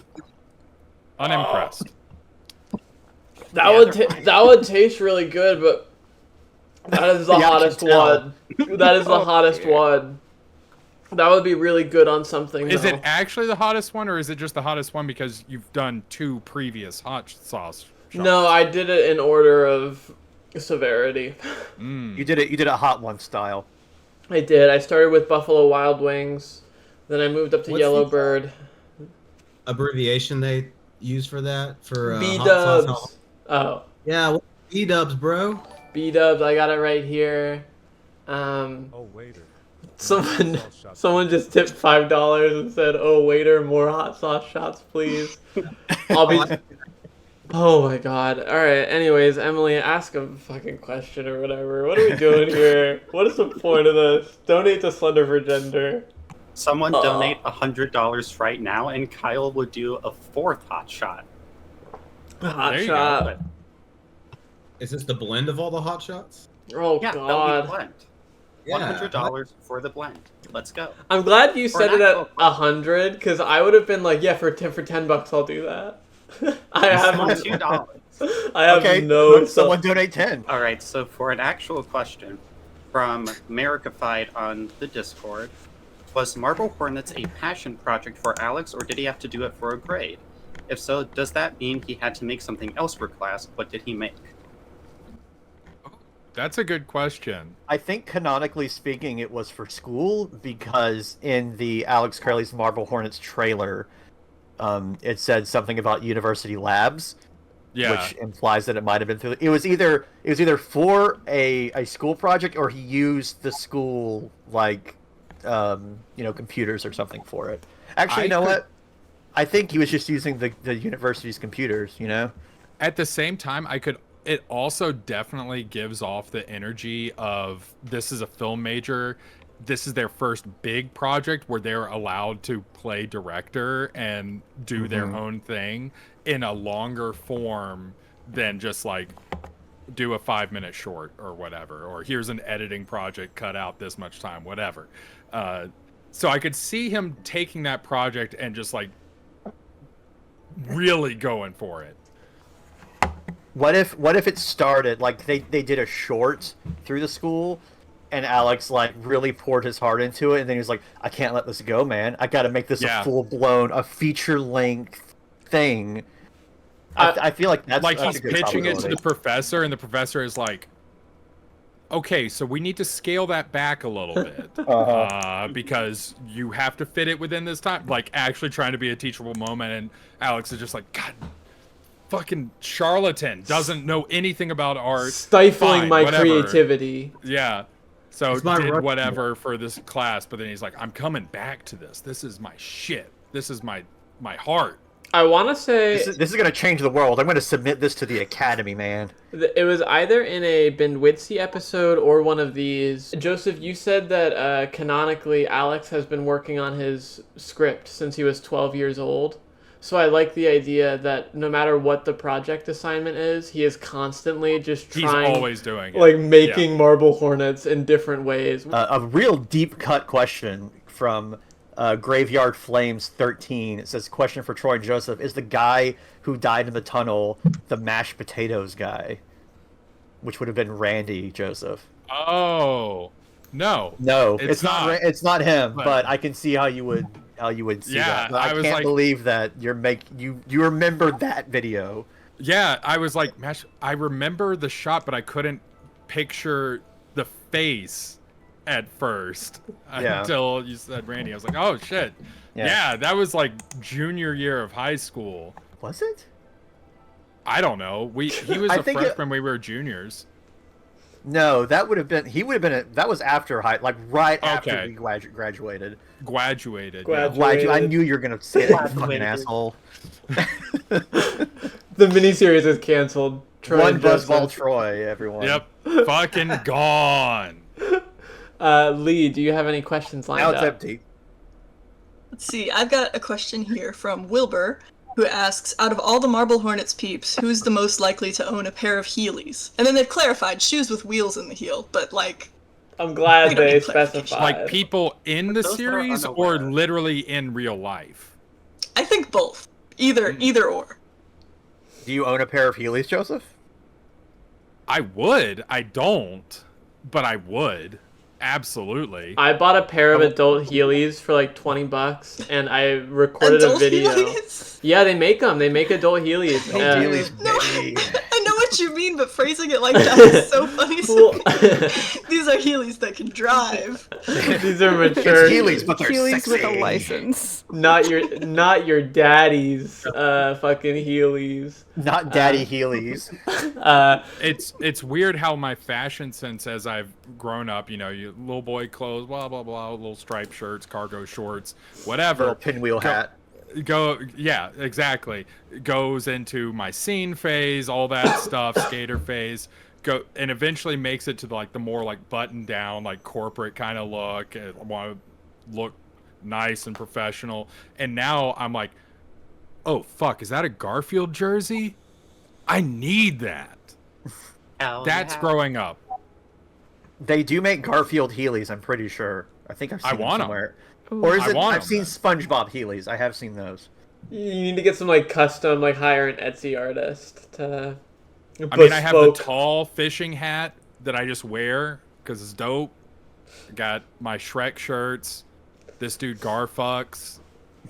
Unimpressed.
That would taste really good, but that is the
Yeah, I can
hottest
tell.
one. That is the
Oh,
hottest
dear.
one. That would be really good on something.
Is
though.
it actually the hottest one, or is it just the hottest one because you've done 2 previous hot sauce shots?
No, I did it in order of severity.
Mm.
You did it hot one style.
I did. I started with Buffalo Wild Wings, then I moved up to
What's the-
Yellowbird.
Abbreviation they use for that for
B
hot sauce?
Dubs. Oh,
Yeah, B Dubs, bro.
B Dubs. I got it right here.
Oh, waiter.
Someone just tipped $5 and said, "Oh waiter, more hot sauce shots, please." I'll be. Oh my god. All right. Anyways, Emily, ask a fucking question or whatever. What are we doing here? What is the point of this? Donate to Slender for Gender.
Someone donate $100 right now, and Kyle would do a 4th hot shot.
Hot
There you go.
shot.
Is this the blend of all the hot shots?
Oh
Yeah, that'll be
god.
blend.
Yeah.
$100 for the blend. Let's go.
I'm glad you
For
said
an
it at
actual-
100, because I would have been like, yeah, for $10 I'll do that. I
Someone
have
$2.
I have
Okay,
no
someone donate 10.
All right, so for an actual question from Americified on the Discord, was Marble Hornets a passion project for Alex, or did he have to do it for a grade? If so, does that mean he had to make something else for class? What did he make?
That's a good question.
I think canonically speaking, it was for school because in the Alex Curley's Marble Hornets trailer, it said something about university labs,
Yeah.
which implies that it might have been through. It was either for a school project or he used the school computers or something for it. Actually, you know what? I think he was just using the university's computers.
At the same time, it also definitely gives off the energy of this is a film major. This is their first big project where they're allowed to play director and do their own thing in a longer form than just like do a 5-minute short or whatever, or here's an editing project, cut out this much time, whatever. So I could see him taking that project and just like really going for it.
What if it started like they did a short through the school, and Alex like really poured his heart into it, and then he was like, I can't let this go, man. I got to make this a full-blown, feature-length thing. I feel like that's
like
that's
he's
a good
pitching it to the
probability.
professor, and the professor is like, okay, so we need to scale that back a little bit because you have to fit it within this time. Like actually trying to be a teachable moment, and Alex is just like, God, fucking charlatan, doesn't know anything about art,
Stifling
Fine,
my
whatever.
creativity.
Yeah. So
It's my
did
rep-
whatever for this class, but then he's like, I'm coming back to this. This is my shit. This is my heart.
I want to say
This is going to change the world. I'm going to submit this to the academy, man.
it was either in a Benwitsi episode or one of these. Joseph, you said that canonically Alex has been working on his script since he was 12 years old. So I like the idea that no matter what the project assignment is, he is constantly just trying,
He's always doing it.
like making Marble Hornets in different ways.
A real deep cut question from Graveyard Flames 13. It says, question for Troy and Joseph. Is the guy who died in the tunnel the mashed potatoes guy? Which would have been Randy, Joseph.
Oh. No.
No, it's not. It's not him. But I can see how you would see that. But I can't believe that you remember that video.
Yeah, I was like, I remember the shot, but I couldn't picture the face at first until you said Randy. I was like, oh shit. Yeah, that was like junior year of high school.
Was it?
I don't know. He was a freshman. We were juniors.
No, that would have been. He would have been. That was after after we graduated.
Graduated.
I knew you were gonna say that, fucking asshole.
The miniseries is canceled.
One buzzball Troy, everyone.
Yep. Fucking gone.
Lee, do you have any questions lined up?
Now it's empty.
Let's see. I've got a question here from Wilbur, who asks, out of all the Marble Hornets peeps, who's the most likely to own a pair of Heelies? And then they've clarified shoes with wheels in the heel, but like...
I'm glad they specified.
Like people in the series or literally in real life?
I think both. Either or.
Do you own a pair of Heelies, Joseph?
I would. I don't, but I would. Absolutely.
I bought a pair of adult Heelies for like $20, and I recorded a video. Heelies? Yeah, they make them. They make adult Heelies.
Heelies,
no, I know what you mean, but phrasing it like that is so funny to me. These are Heelies that can drive.
These are mature
Heelies, but they're
Heelies
sexy.
with a license.
Not your daddy's fucking Heelies.
Not daddy Heelies.
It's weird how my fashion sense as I've grown up, you little boy clothes, blah blah blah, little striped shirts, cargo shorts, whatever.
Little pinwheel hat.
Yeah, exactly. Goes into my scene phase, all that stuff, skater phase. And eventually makes it to the more like button down, like corporate kind of look. I want to look nice and professional. And now I'm like, oh fuck, is that a Garfield jersey? I need that. That's growing up.
They do make Garfield Heelies, I'm pretty sure. I think I've seen them somewhere. Or is it? I've seen SpongeBob Heelies. I have seen those.
You need to get some custom, hire an Etsy artist to.
I mean, I have the tall fishing hat that I just wear because it's dope. I got my Shrek shirts. This dude Garfucks.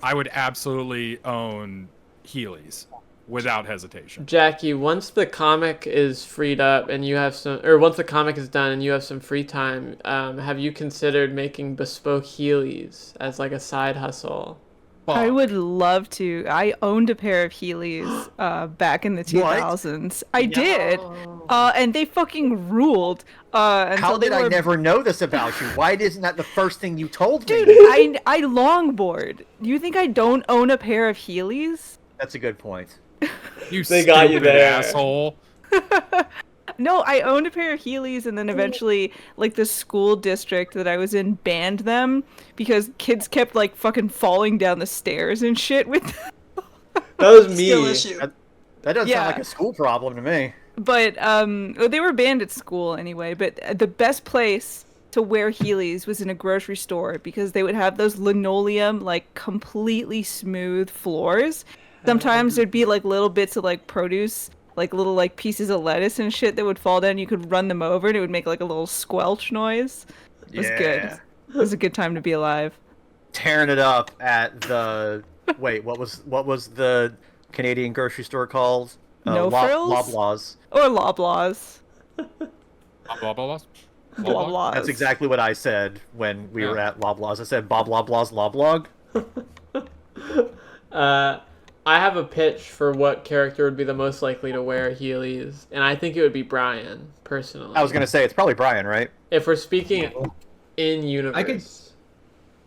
I would absolutely own Heelies without hesitation.
Jackie, once the comic is freed up and you have once the comic is done and you have some free time, have you considered making bespoke Heelies as a side hustle?
I would love to. I owned a pair of Heelies back in the 2000s. I did. And they fucking ruled.
How did I never know this about you? Why isn't that the first thing you told me?
Dude, I longboard. You think I don't own a pair of Heelies?
That's a good point.
They got you there,
asshole.
No, I owned a pair of Heelies, and then eventually, the school district that I was in banned them because kids kept fucking falling down the stairs and shit with them.
That was me.
Skill issue.
That doesn't sound like a school problem to me.
But they were banned at school anyway. But the best place to wear Heelies was in a grocery store because they would have those linoleum, completely smooth floors. Sometimes there'd be little bits of produce, little pieces of lettuce and shit that would fall down. You could run them over and it would make a little squelch noise. It was good. It was a good time to be alive.
Tearing it up at the what was the Canadian grocery store called?
No Frills?
Loblaws.
Or Loblaws.
Loblaws?
Loblaws.
That's exactly what I said when we were at Loblaws. I said Bob Loblaws Loblog.
I have a pitch for what character would be the most likely to wear Heelies, and I think it would be Brian, personally.
I was going to say, it's probably Brian, right?
If we're speaking in universe.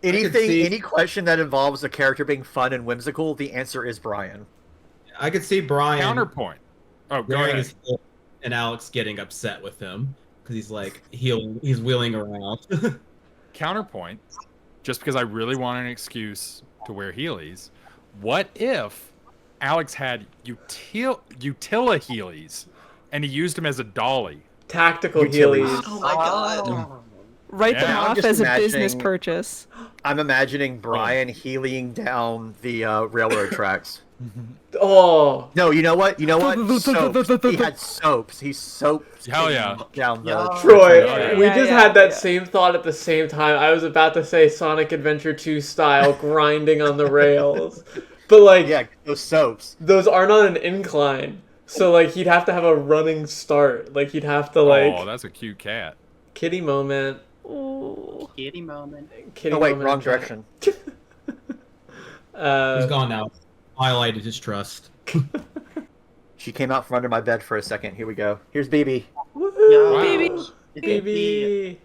Any question that involves a character being fun and whimsical, the answer is Brian.
I could see Brian...
Counterpoint. Oh, go ahead.
And Alex getting upset with him, because he's wheeling around.
Counterpoint. Just because I really want an excuse to wear Heelies, what if Alex had Utila Heelies and he used them as a dolly?
Tactical Heelies.
Oh my god.
Write
Yeah.
them
Now I'm
off
just
as a business
imagining-
purchase.
I'm imagining Brian healing down the railroad tracks.
Oh,
No, you know what? You know what? Soaps. He had soaps. He soaped
Hell yeah.
down the.
Yeah.
Troy,
Yeah,
we
yeah,
just
yeah,
had that
yeah.
same thought at the same time. I was about to say Sonic Adventure 2 style grinding on the rails. But like
Yeah, those soaps.
those aren't on an incline. So like he'd have to have a running start. Like he'd have to like
Oh, that's a cute cat.
kitty moment.
Ooh.
Kitty moment.
Kitty
Oh wait,
moment
wrong
in chat.
direction.
He's gone now. Highlighted his trust.
She came out from under my bed for a second. Here we go. Here's BB.
Woohoo!
Wow.
Baby.
BB.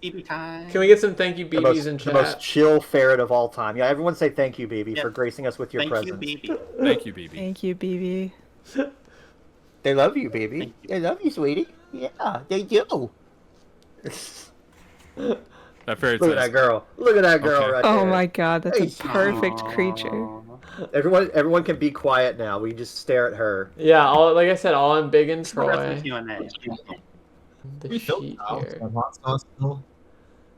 BB time.
Can we get some thank you
The
BBs in
the most
chat?
chill ferret of all time. Yeah, everyone say thank you, BB,
Yeah.
for gracing us with your
Thank
presence.
you, BB.
Thank you, BB.
Thank you, BB.
They love you, BB.
Thank you.
They love you, sweetie. Yeah, they do.
That ferret
Look at that
says,
girl. Look at that girl
Okay.
right there.
Oh my god, that's a
Hey,
perfect creature.
Everyone can be quiet now. We just stare at her.
Yeah, all like I said, all in big and
Troy.
Troy.
Q&A.
The
We filled
sheet
the house.
here.
That hot sauce still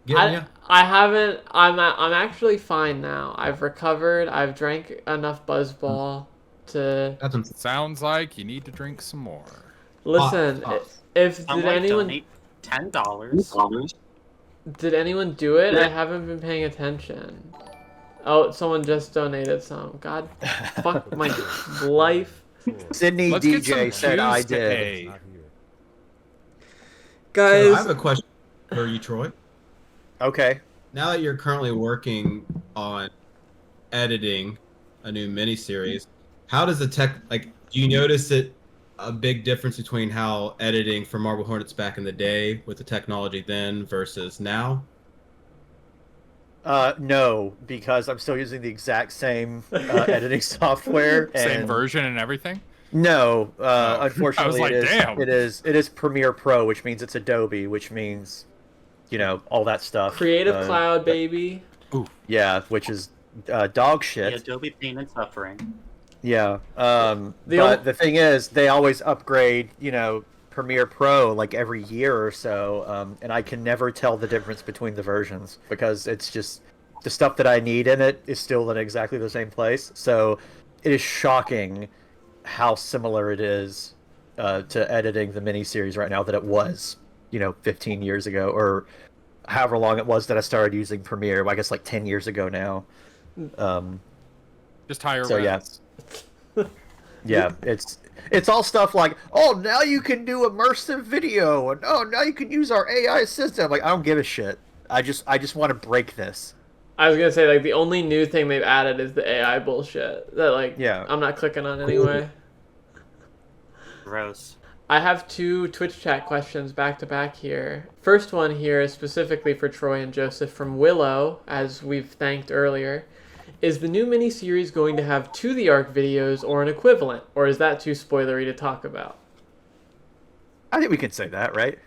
getting ya?
I haven't. I'm actually fine now. I've recovered. I've drank enough Buzzball to
That's some
sounds like you need to drink some more.
listen.
Hot.
If did
Someone
anyone
donate $10.
did anyone do it? I haven't been paying attention. Oh, someone just donated some. God, fuck my life,
Sydney
Let's get
DJ
some
said I
cues to
did.
A.
guys.
So I have a question for you, Troy.
Okay.
Now that you're currently working on editing a new miniseries, how does the tech like? Do you notice a big difference between how editing for Marble Hornets back in the day with the technology then versus now?
No, because I'm still using the exact same editing software.
Same
and-
version and everything.
No,
Oh.
unfortunately,
I was like, damn.
it is Premiere Pro, which means it's Adobe, which means, all that stuff.
Creative
Uh,
Cloud, baby.
Yeah, which is dog
The
shit.
Adobe Pain and Suffering.
Yeah.
The
But
ol-
the thing is, they always upgrade, Premiere Pro like every year or so, and I can never tell the difference between the versions because it's just the stuff that I need in it is still in exactly the same place. So it is shocking how similar it is to editing the miniseries right now that it was, 15 years ago or however long it was that I started using Premiere. I guess like 10 years ago now.
Just higher
So, yeah.
res.
Yeah, it's all stuff like, oh, now you can do immersive video, and oh, now you can use our AI system. Like, I don't give a shit. I just want to break this.
I was gonna say like the only new thing they've added is the AI bullshit that like
Yeah.
I'm not clicking on anyway.
Gross.
I have two Twitch chat questions back to back here. First one here is specifically for Troy and Joseph from Willow, as we've thanked earlier. Is the new miniseries going to have To the Arc videos or an equivalent, or is that too spoilery to talk about?
I think we can say that, right?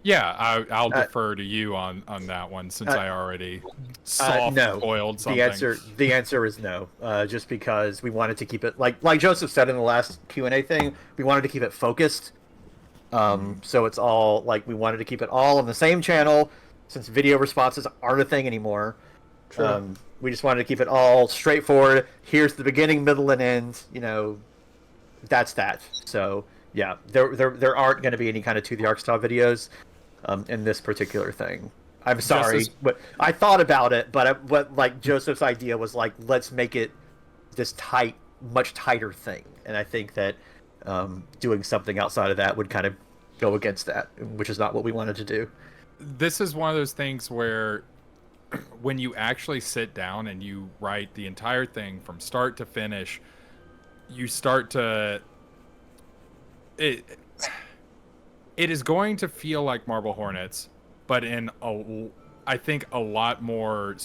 Yeah, I'll defer to you on that one since I already soft
no.
spoiled something.
The answer is no. Just because we wanted to keep it like Joseph said in the last Q&A thing, we wanted to keep it focused. So it's all like we wanted to keep it all on the same channel since video responses aren't a thing anymore.
True.
We just wanted to keep it all straightforward. Here's the beginning, middle, and end. That's that. So yeah, there aren't going to be any kind of To the Arc style videos in this particular thing. I'm sorry, but I thought about it, but like Joseph's idea was like, let's make it this tight, much tighter thing, and I think that doing something outside of that would kind of go against that, which is not what we wanted to do.
This is one of those things where when you actually sit down and you write the entire thing from start to finish, you start to it is going to feel like Marble Hornets, but in I think a lot more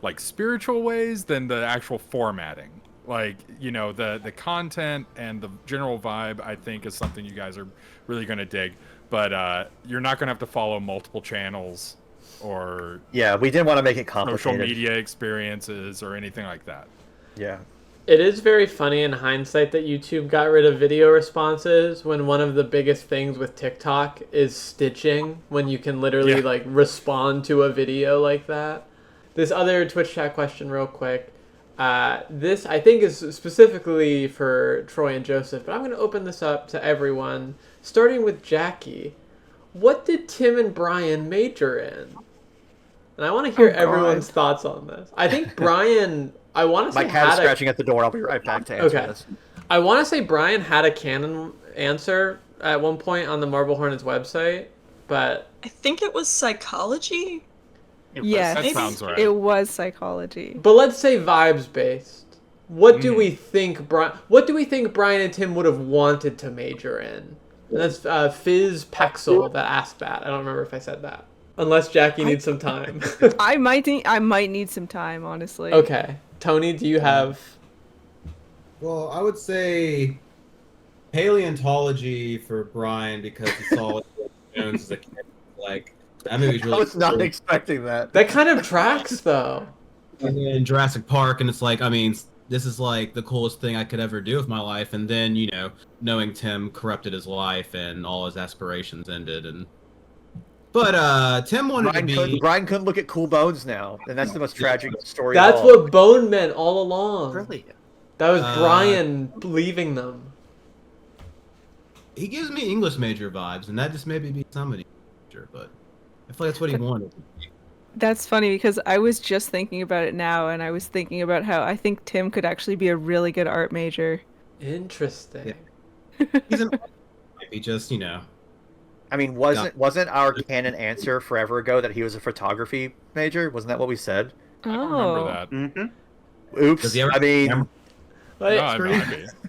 like spiritual ways than the actual formatting. Like, the content and the general vibe, I think, is something you guys are really going to dig. But you're not going to have to follow multiple channels or
Yeah, we didn't want to make it complicated.
social media experiences or anything like that.
Yeah.
It is very funny in hindsight that YouTube got rid of video responses when one of the biggest things with TikTok is stitching, when you can literally like respond to a video like that. This other Twitch chat question real quick. This I think is specifically for Troy and Joseph, but I'm going to open this up to everyone, starting with Jackie. What did Tim and Brian major in? And I want to hear everyone's thoughts on this. I think Brian... I want to say
my cat is scratching at the door. I'll be right back to answer this.
I want to say Brian had a Canon answer at one point on the Marble Hornets website, but
I think it was psychology.
Yes,
that sounds right.
It was psychology.
But let's say vibes based. What do we think Brian and Tim would have wanted to major in? And that's Fizz Pexel that asked that. I don't remember if I said that. Unless Jackie needs some time.
I might need some time, honestly.
Okay. Tony, do you have...
Well, I would say paleontology for Brian because he saw Jones as a kid. Like, that movie's really
I was not
cool.
expecting that.
That kind of tracks, though.
And then Jurassic Park, and it's like, I mean, this is like the coolest thing I could ever do with my life. And then, you know, knowing Tim corrupted his life and all his aspirations ended. But Tim wanted to be...
Brian couldn't look at cool bones now, and that's the most tragic story
That's
of all.
what Bone meant all along.
Really?
That was Brian leaving them.
He gives me English major vibes, and that just maybe be somebody major, but I feel like that's what he wanted.
That's funny because I was just thinking about it now, and I was thinking about how I think Tim could actually be a really good art major.
Interesting.
Yeah. He just, you know...
I mean, wasn't our canon answer forever ago that he was a photography major? Wasn't that what we said?
Oh.
I don't remember that.
Mm-hmm.
Oops. I mean,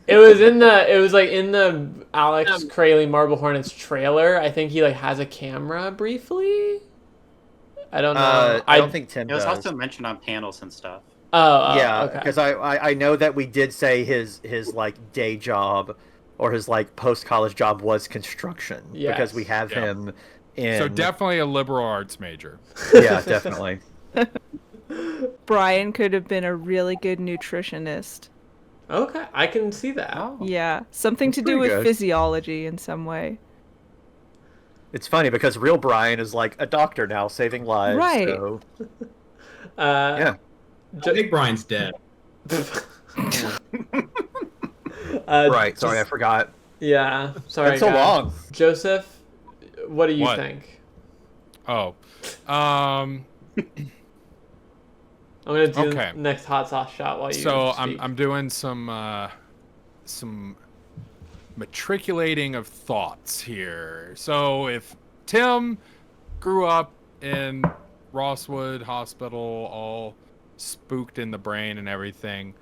It was in the Alex Crayley Marble Hornets trailer. I think he like has a camera briefly. I don't know.
I don't think Tim
It was
does.
also mentioned on panels and stuff.
Yeah,
okay.
because I know that we did say his like day job or his like post college job was construction because we have him in.
So definitely a liberal arts major.
Yeah, definitely.
Brian could have been a really good nutritionist.
Okay, I can see that.
Oh.
Yeah, something to do
pretty
with
good.
physiology in some way.
It's funny because real Brian is like a doctor now, saving lives.
Right.
So...
Yeah.
I think Brian's dead.
Right. Sorry, I forgot.
Yeah. Sorry.
It's so long.
Joseph, what do you
What?
think?
Oh.
I'm gonna do
Okay.
the next hot sauce shot while you.
So
speak.
I'm doing some matriculating of thoughts here. So if Tim grew up in Rosswood Hospital, all spooked in the brain and everything,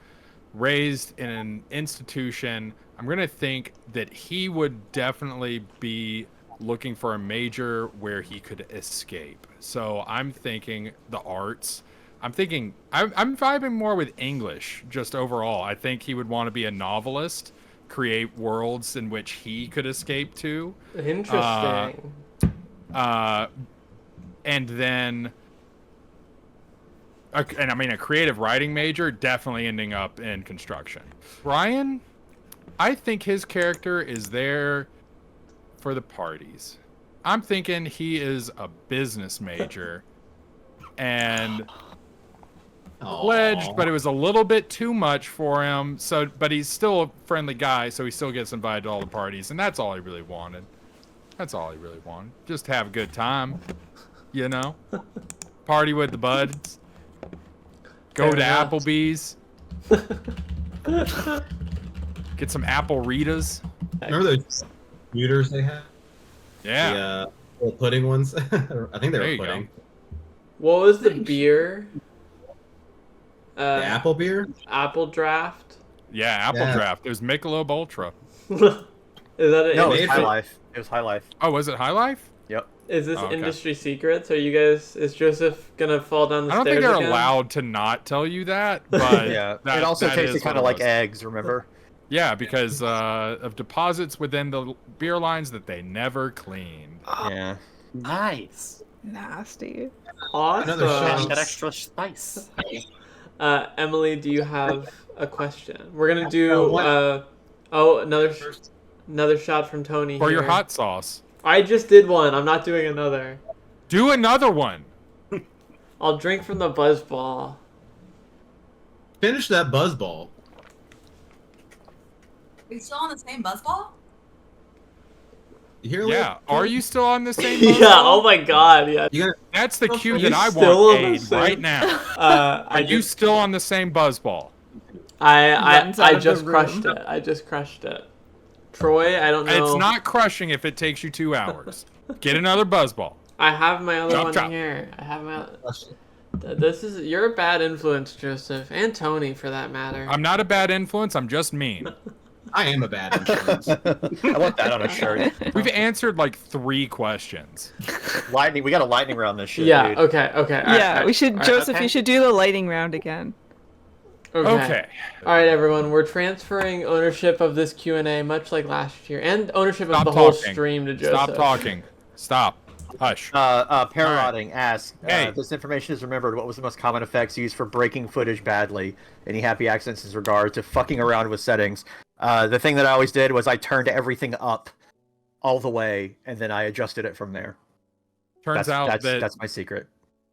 raised in an institution, I'm gonna think that he would definitely be looking for a major where he could escape. So I'm thinking the arts. I'm vibing more with English just overall. I think he would want to be a novelist, create worlds in which he could escape to.
Interesting.
And then, and I mean, a creative writing major, definitely ending up in construction. Brian, I think his character is there for the parties. I'm thinking he is a business major and pledged, but it was a little bit too much for him. So, but he's still a friendly guy, so he still gets invited to all the parties, and that's all he really wanted. That's all he really wanted. Just have a good time, you know? Party with the buds. Go
Fair
to
enough.
Applebee's. Get some apple Ritas.
Remember those computers they had?
Yeah.
The little pudding ones? I think they
There
were
you
pudding.
go.
What was the beer?
The apple beer?
Apple draft.
Yeah, Apple
Yeah.
Draft. It was Michelob Ultra.
Is that an
No, it
industry?
was High Life. It was High Life.
Oh, was it High Life?
Yep.
Is this
Oh, okay.
industry secrets? Are you guys? Is Joseph gonna fall down the
I don't
stairs
think they're
again?
allowed to not tell you that, but
Yeah.
that,
It also
that
tasted
is
kind
what
of
it
like
was.
eggs, remember?
Yeah, because of deposits within the beer lines that they never cleaned.
Yeah.
Nice.
Nasty.
Awesome.
Another shot.
That extra spice.
Emily, do you have a question? We're gonna do. Another shot from Tony.
For
here.
your hot sauce.
I just did one. I'm not doing another.
Do another one.
I'll drink from the buzzball.
Finish that buzzball.
Are you still on the same buzzball?
You hear?
Yeah. Are you still on the same?
Yeah. Oh my God. Yeah.
That's the cue
Are
that
you
I
still
want
on the
Aid
same-
right now. Are you still on the same buzzball?
Runs out
I
of the
just
room.
crushed it. I just crushed it. Troy, I don't know.
It's not crushing if it takes you 2 hours. Get another buzzball.
I have my other
Chop,
one
chop.
here. I have my. You're a bad influence, Joseph, and Tony for that matter.
I'm not a bad influence. I'm just mean.
I am a bad influence.
I want that on a shirt.
We've answered like 3 questions.
Lightning. We got a lightning round this shit.
Yeah.
Dude.
Okay.
Yeah, we should. Joseph,
okay.
you should do the lightning round again.
Okay.
All right, everyone. We're transferring ownership of this Q&A, much like last year, and ownership
Stop
of the whole
talking.
stream to Joseph.
Stop talking. Stop. Hush.
Pararotting asks,
Hey.
this information is remembered. What was the most common effects used for breaking footage badly? Any happy accidents in regard to fucking around with settings? The thing that I always did was I turned everything up all the way, and then I adjusted it from there.
Turns out that
that's my secret.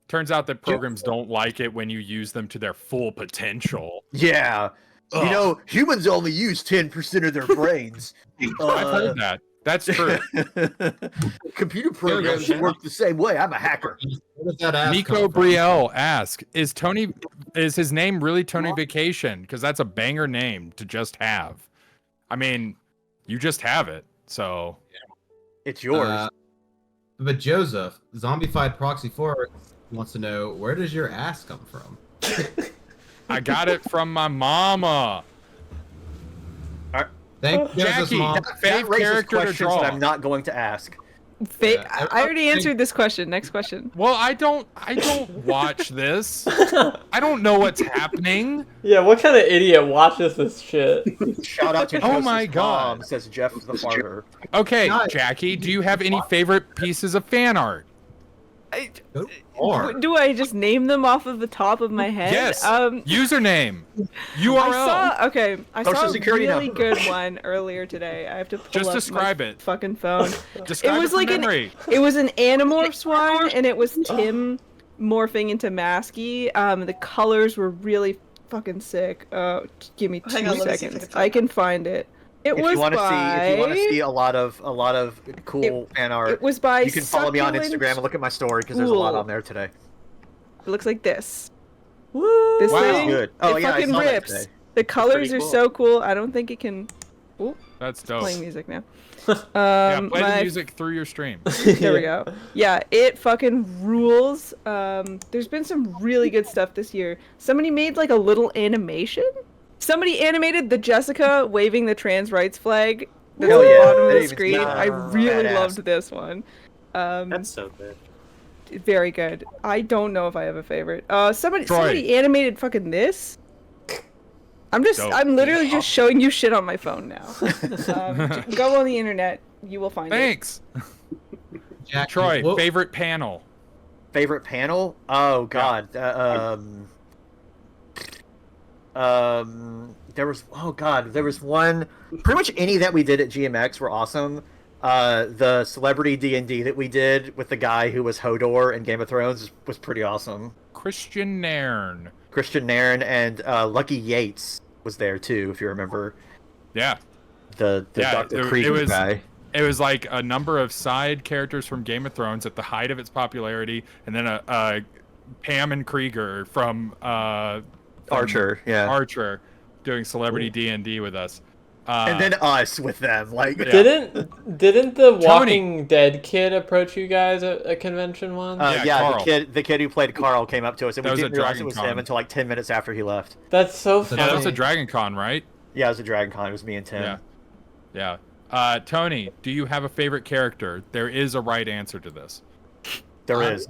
Turns out that programs don't like it when you use them to their full potential.
Yeah.
Ugh.
You know, humans only use 10% of their brains.
I've heard that. That's true.
Computer programs work the same way. I'm a hacker.
What does that ass
Nico
come from?
Brielle asks, is his name really Tony Vacation? Because that's a banger name to just have. I mean, you just have it, so
It's yours.
But Joseph, Zombified Proxy 4 wants to know, where does your ass come from?
I got it from my mama.
Thank you, Joseph's
Jackie,
mom.
fave
raises
character to
questions
draw.
that I'm not going to ask.
Yeah,
I already answered this question. Next question.
Well, I don't watch this. I don't know what's happening.
Yeah, what kind of idiot watches this shit?
Shout out to
Oh
Joseph's
my God.
mom, says Jeff the farter.
Okay,
Guys.
Jackie, do you have any favorite pieces of fan art?
Or
Do I just name them off of the top of my head?
Yes. Username. URL.
I
Social
saw a
security
really
number.
good one earlier today. I have to pull
Just
up
describe
my
it.
fucking phone.
Describe
It was
from
like
memory.
it was an Animorphs one, and it was Tim morphing into Masky. The colors were really fucking sick. Give me 2
Hang on, let me see if I
seconds.
can find
I can find it. It
If
was
you want to
by.
see a lot of cool fan art,
It was by.
you can follow me on
Succulent
Instagram and look at my story because there's a lot
School.
on there today.
It looks like this.
Woo!
This
Wow.
thing.
Good. Oh
it
yeah, I
fucking
saw that
rips.
today.
The colors
pretty
are
cool.
so cool. I don't think it can. Ooh,
That's dope.
playing music now.
Yeah, play the
my-
music through your stream.
There we go. Yeah, it fucking rules. There's been some really good stuff this year. Somebody made like a little animation. Somebody animated the Jessica waving the trans rights flag that's
Hell
at the
yeah,
bottom
I
of the
didn't even
screen.
see that.
I really
Badass.
loved this one.
That's so good.
Very good. I don't know if I have a favorite. Somebody
Troy.
animated fucking this.
Dope.
I'm literally just showing you shit on my phone now. Go on the internet, you will find it.
Thanks.
Jackie,
Troy,
what-
favorite panel.
Favorite panel? Oh God. There was one. Pretty much any that we did at GMX were awesome. The celebrity D&D that we did with the guy who was Hodor in Game of Thrones was pretty awesome.
Christian Nairn.
Christian Nairn and Lucky Yates was there too, if you remember
Yeah.
the
Yeah,
Dr.
it
Krieger
was-
guy.
It was like a number of side characters from Game of Thrones at the height of its popularity, and then a Pam and Krieger from
Archer, yeah.
Archer doing celebrity D&D with us.
And then us with them, like
Yeah.
Didn't the Walking Dead kid approach you guys at a convention once?
Yeah, Carl.
the kid who played Carl came up to us, and
That
we
was
didn't
at
realize it
Dragon
was
Con.
him until like 10 minutes after he left.
That's so
Yeah,
funny.
Yeah, that was a Dragon Con, right?
Yeah, it was a Dragon Con. It was me and Tim.
Yeah. Yeah. Tony, do you have a favorite character? There is a right answer to this.
There is.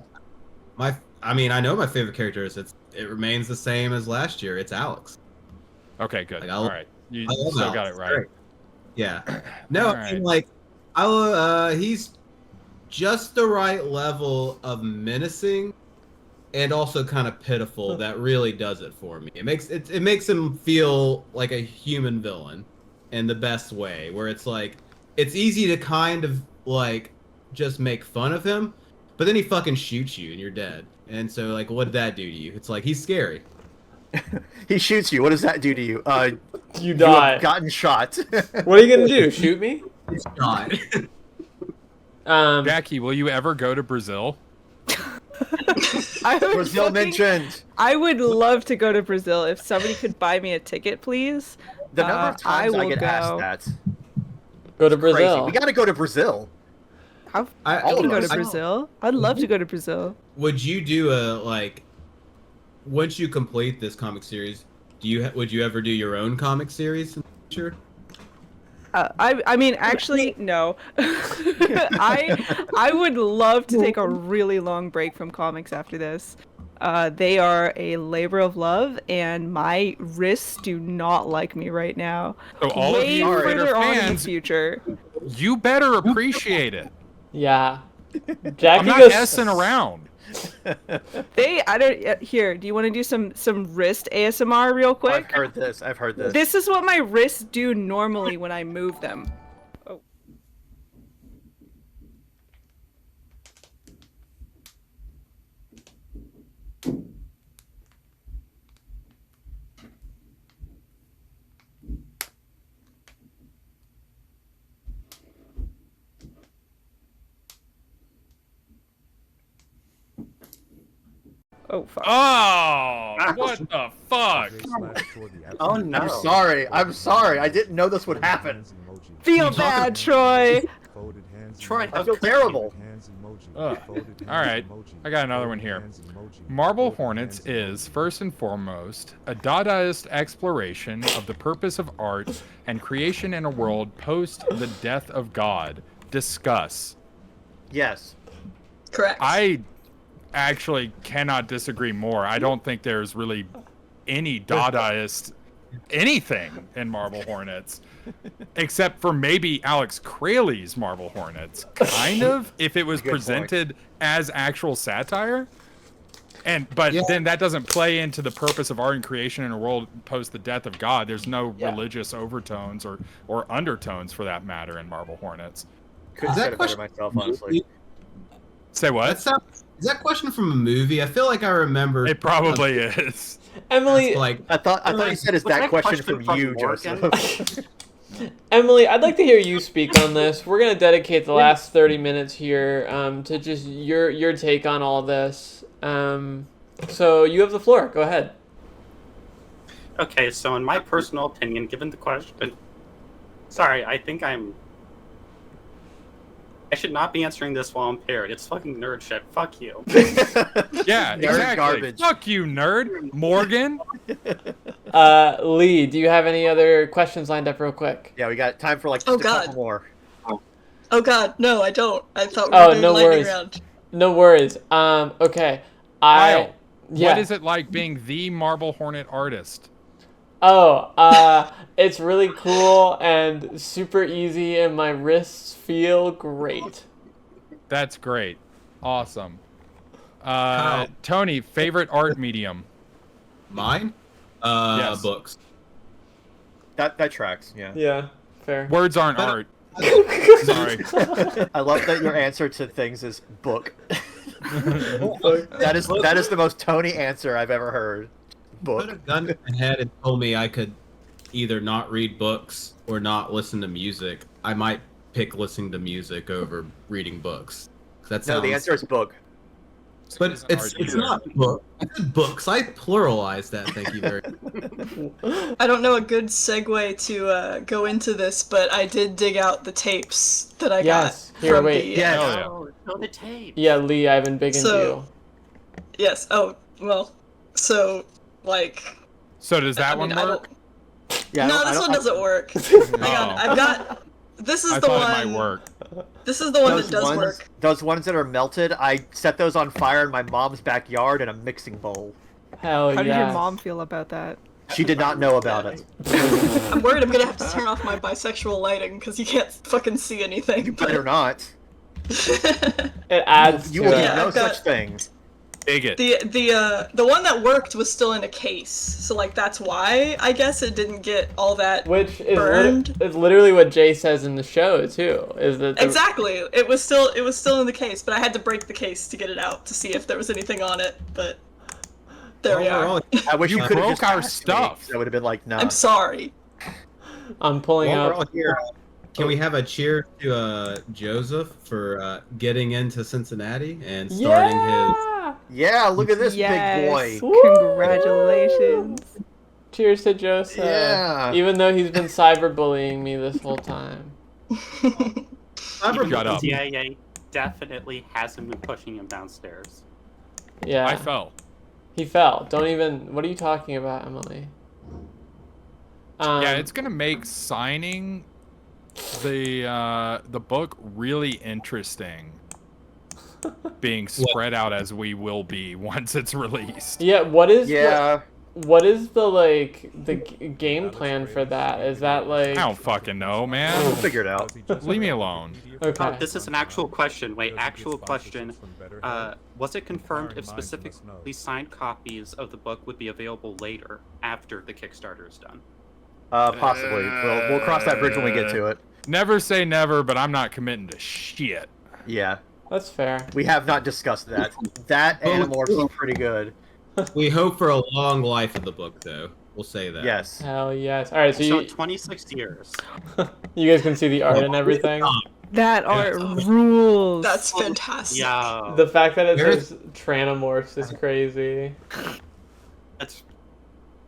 I mean, I know my favorite character is. It remains the same as last year. It's Alex.
Okay, good.
Like,
All right. You
I love
still
Alex.
got it
It's
right.
great. Yeah. No,
All
I mean,
right.
like, he's just the right level of menacing, and also kind of pitiful that really does it for me. It makes him feel like a human villain in the best way, where it's like it's easy to kind of like just make fun of him, but then he fucking shoots you and you're dead. And so like, what did that do to you? It's like he's scary.
He shoots you. What does that do to you?
You die.
You have gotten shot.
What are you gonna do? Shoot me?
He's shot.
Jackie, will you ever go to Brazil?
Brazil mentioned.
I would love to go to Brazil if somebody could buy me a ticket, please.
The number of times I get asked that.
Go to
Crazy.
Brazil.
We gotta go to Brazil.
I
all
can
of
go
us.
to Brazil. I'd love to go to Brazil.
Would you do a like? Once you complete this comic series, would you ever do your own comic series in the future?
I mean, actually, no. I would love to take a really long break from comics after this. They are a labor of love, and my wrists do not like me right now.
So all of you that
further
are
on in the
fans,
future.
you better appreciate it.
Yeah. Jackie
I'm not
goes
messing around.
Here, do you want to do some wrist ASMR real quick?
I've heard this.
This is what my wrists do normally when I move them. Oh. Oh, fuck.
Oh, what the fuck?
Oh no.
I'm sorry. I didn't know this would happen.
Feel bad, Troy.
Troy,
I feel terrible.
Alright, I got another one here. Marble Hornets is, first and foremost, a Dadaist exploration of the purpose of art and creation in a world post the death of God. Discuss.
Yes.
Correct.
I actually cannot disagree more. I don't think there's really any Dadaist anything in Marble Hornets. Except for maybe Alex Crayley's Marble Hornets. Kind of, if it was presented as actual satire. But then that doesn't play into the purpose of art and creation in a world post the death of God. There's no religious overtones or undertones for that matter in Marble Hornets.
Couldn't say it better myself, honestly.
Say what?
Is that question from a movie? I feel like I remember.
It probably is.
Emily,
I thought you said, "Is that question from you, Joseph?"
Emily, I'd like to hear you speak on this. We're gonna dedicate the last 30 minutes here to just your take on all this. So you have the floor. Go ahead.
Okay, so in my personal opinion, given the question, sorry, I think I should not be answering this while I'm paired. It's fucking nerd shit. Fuck you.
Yeah,
Nerd
exactly.
garbage.
Fuck you, nerd. Morgan.
Lee, do you have any other questions lined up real quick?
Yeah, we got time for like just a couple more.
Oh god, no, I don't. I thought we were doing
no
lightning
worries.
round.
No worries. Okay.
Kyle,
Yeah.
what is it like being the Marble Hornet artist?
It's really cool and super easy, and my wrists feel great.
That's great. Awesome. Tony, favorite art medium?
Mine?
Yes.
Books.
That tracks. Yeah.
Yeah, fair.
Words aren't art. Sorry.
I love that your answer to things is book. That is the most Tony answer I've ever heard. Book.
Put a gun to my head and told me I could either not read books or not listen to music. I might pick listening to music over reading books. That sounds...
No, the answer is book.
But it's not book. I said books. I pluralized that. Thank you very much.
I don't know a good segue to go into this, but I did dig out the tapes that I got
Here,
from
wait.
the...
Yeah.
Oh, show the tape.
Yeah, Lee, I've been big into you.
Yes. Oh, well. So, like...
So does that one work?
Yeah,
no, this one doesn't work. Hang on. I've got... This is
I
the
thought
one...
it might work.
This is the one that does work.
Those ones that are melted, I set those on fire in my mom's backyard in a mixing bowl.
Hell yeah.
How did your mom feel about that?
She did not know about it.
I'm worried I'm gonna have to turn off my bisexual lighting because you can't fucking see anything.
You better not.
It adds
You
to
will
it.
do no
I've got-
such thing.
Bigot.
The one that worked was still in a case, so like that's why I guess it didn't get all that
Which is
burned.
it's literally what Jay says in the show too. Is that
Exactly. It was still in the case, but I had to break the case to get it out to see if there was anything on it. But there we are.
I wish you could have
broke our stuff.
I would have been like, nah.
I'm sorry.
I'm pulling
While we're
out.
all here, can we have a cheer to Joseph for getting into Cincinnati and starting his?
Yeah, look at this
Yes.
big boy.
Congratulations.
Cheers to Joseph.
Yeah.
Even though he's been cyberbullying me this whole time.
Shut up.
CIA definitely hasn't been pushing him downstairs.
Yeah.
I fell.
He fell. Don't even. What are you talking about, Emily?
Yeah, it's gonna make signing the book really interesting. Being spread out as we will be once it's released.
Yeah. What is?
Yeah.
What is the game plan for that? Is that like?
I don't fucking know, man.
We'll figure it out.
Leave me alone.
Okay.
This is an actual question. Wait, actual question. Was it confirmed if specifically signed copies of the book would be available later, after the Kickstarter is done?
Possibly. We'll cross that bridge when we get to it.
Never say never, but I'm not committing to shit.
Yeah.
That's fair.
We have not discussed that. That Animorphs is pretty good.
We hope for a long life of the book, though. We'll say that.
Yes.
Hell yes. All right. So
So
you
26 years.
you guys can see the art and everything.
That art rules.
That's fantastic.
Yeah.
The fact that it
Where's-
says Tranamorphs is crazy.
That's